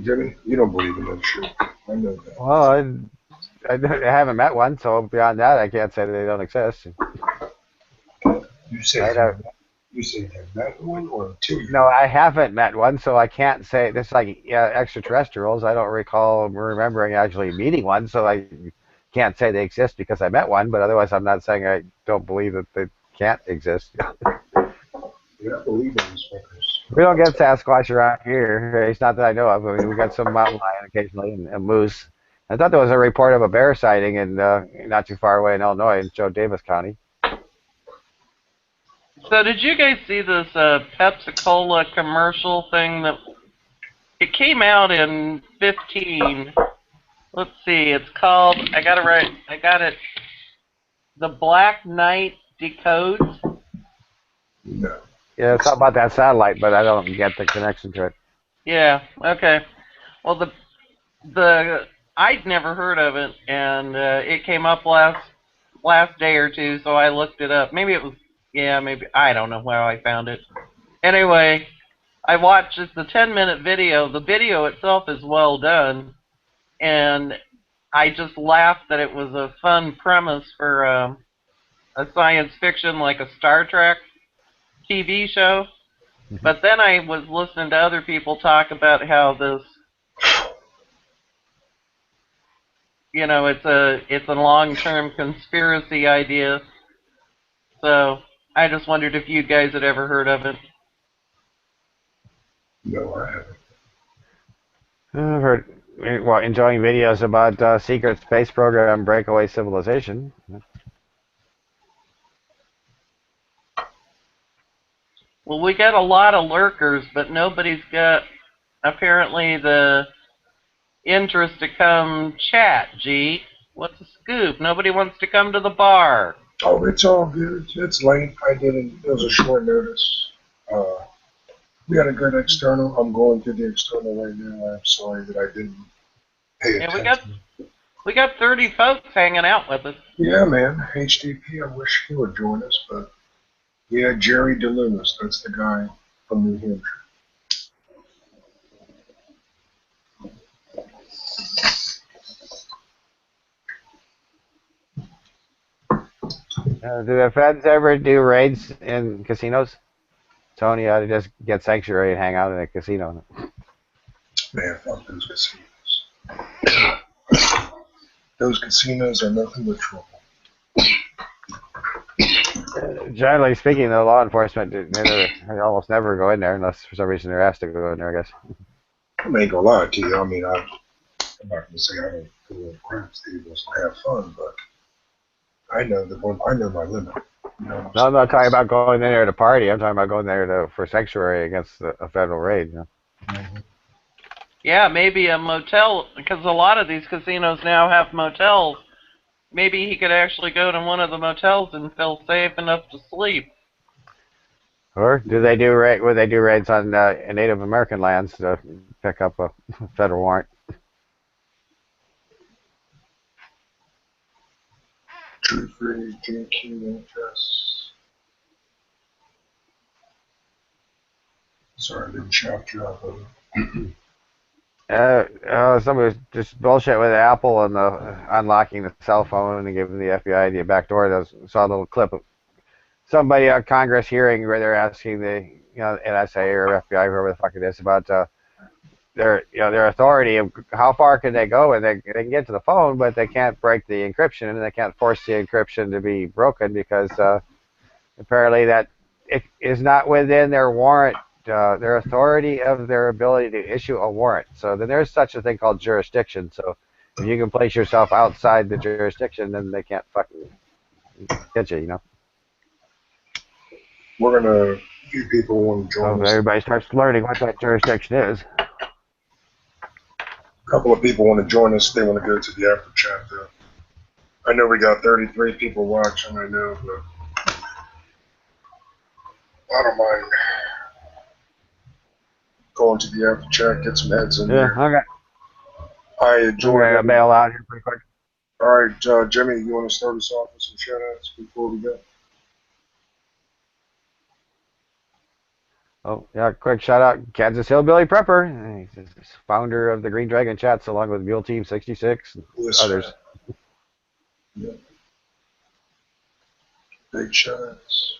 Jimmy, you don't believe in that shit. I know that. Well, I haven't met one, so beyond that, I can't say that they don't exist. You say I don't- you have met one or two? No, I haven't met one, so I can't say. This like extraterrestrials. I don't recall remembering actually meeting one, so I can't say they exist because I met one. But otherwise, I'm not saying I don't believe that they can't exist. Yeah, I believe in these fuckers. We don't get Sasquatch around here. It's not that I know of. I mean, we got some mountain lion occasionally and a moose. I thought there was a report of a bear sighting in not too far away in Illinois, in Joe Davis County. So did you guys see this Pepsi-Cola commercial thing that it came out in 15? Let's see, it's called, I got it, The Black Knight Decodes. No. Yeah, it's not about that satellite, but I don't get the connection to it. Yeah, okay. Well, I'd never heard of it, and it came up last day or two, so I looked it up. Maybe it was, maybe, I don't know how I found it. Anyway, I watched just the 10-minute video. The video itself is well done, and I just laughed that it was a fun premise for a science fiction like a Star Trek TV show. But then I was listening to other people talk about how this, it's a long-term conspiracy idea. So I just wondered if you guys had ever heard of it. No, I haven't. I've heard, well, enjoying videos about secret space program breakaway civilization. Well, we got a lot of lurkers, but nobody's got, apparently, the interest to come chat, G. What's the scoop? Nobody wants to come to the bar. Oh, it's all good. It's late. It was a short notice. We had a good external. I'm going to the external right now. I'm sorry that I didn't pay attention. We got 30 folks hanging out with us. Yeah, man. HDP, I wish he would join us, but yeah, Jerry DeLumis, that's the guy from New Hampshire. Do the feds ever do raids in casinos? Tony ought to just get sanctuary and hang out in a casino. Man, fuck those casinos. Those casinos are nothing but trouble. Generally speaking, the law enforcement they almost never go in there unless for some reason they're asked to go in there, I guess. I ain't gonna lie to you. I mean, I'm not gonna say I don't go in crime stables and have fun, but I know my limit. You know No, I'm not talking about going in there to party. I'm talking about going there for sanctuary against a federal raid. You know? Mm-hmm. Yeah, maybe a motel, because a lot of these casinos now have motels. Maybe he could actually go to one of the motels and feel safe enough to sleep. Or do they do would they do raids on Native American lands to pick up a federal warrant? True free, JQ interest. Sorry, I didn't shout you out of it. Somebody was just bullshit with Apple and the unlocking the cell phone and giving the FBI the back door. Saw a little clip of somebody at Congress hearing where they're asking the NSA or FBI, whoever the fuck it is, about their authority of how far can they go, and they can get to the phone, but they can't break the encryption, and they can't force the encryption to be broken because apparently that it is not within their warrant. Their authority of their ability to issue a warrant. So then there's such a thing called jurisdiction. So if you can place yourself outside the jurisdiction, then they can't fucking get you, you know. We're gonna, few people want to join So us. everybody starts learning what that jurisdiction is. A couple of people want to join us. They want to go to the after chat though. I know we got 33 people watching. I know, but I don't mind going to the after chat, get some heads in Yeah, there. okay. I I'm enjoyed gonna it. bail out here pretty quick. All right, Jimmy, you want to start us off with some shout outs before we go? Oh, yeah, quick shout out, Kansas Hillbilly Prepper. He's the founder of the Green Dragon Chats along with Mule Team 66 and Yes, others. Yeah. Big shout outs.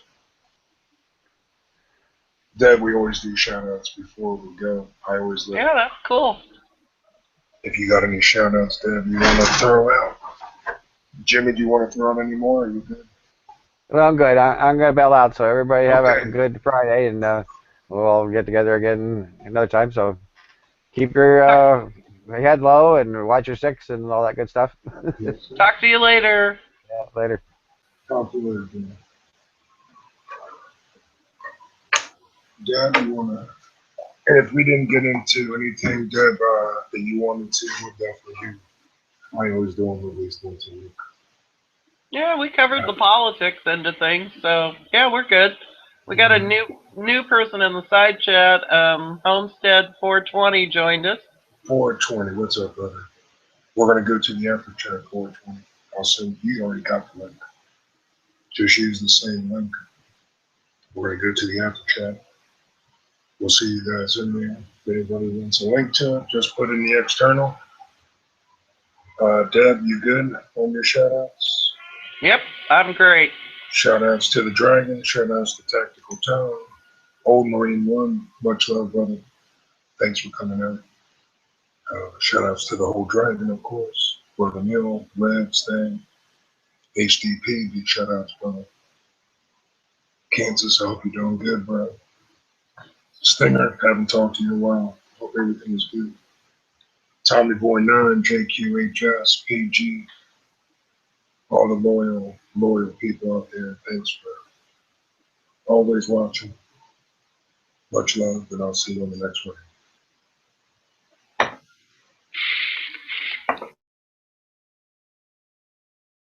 Deb, we always do shout outs before we go. I always let. Yeah, that's cool. If you got any shout outs, Deb, you want to throw out? Jimmy, do you want to throw out any more? Or are you good? Well, I'm good. I'm gonna bail out. So everybody have a good Friday, and we'll all get together again another time. So keep your head low and watch your six and all that good stuff. Talk to you later. Yeah, later. Talk to you later, Dan. Deb, you wanna? And if we didn't get into anything, Deb, that you wanted to, we'll definitely do. I always do them at least once a week. Yeah, we covered the politics end of things, so yeah, we're good. We got a new person in the side chat. Homestead 420 joined us. 420, what's up, brother? We're gonna go to the after chat 420. I'll send you already got the link. Just use the same link. We're gonna go to the after chat. We'll see you guys in there. If anybody wants a link to it, just put in the external. Deb, you good on your shout outs? Yep, I'm great. Shout outs to the Dragon, shout outs to Tactical Town, Old Marine One, much love, brother. Thanks for coming out. Shout outs to the whole Dragon, of course. Brother Mule, Red, Stan, HDP, big shout outs, brother. Kansas, I hope you're doing good, bro. Stinger, haven't talked to you in a while. Hope everything is good. Tommy Boy 9, JQHS, PG, all the loyal people out there. Thanks for always watching. Much love, and I'll see you on the next one.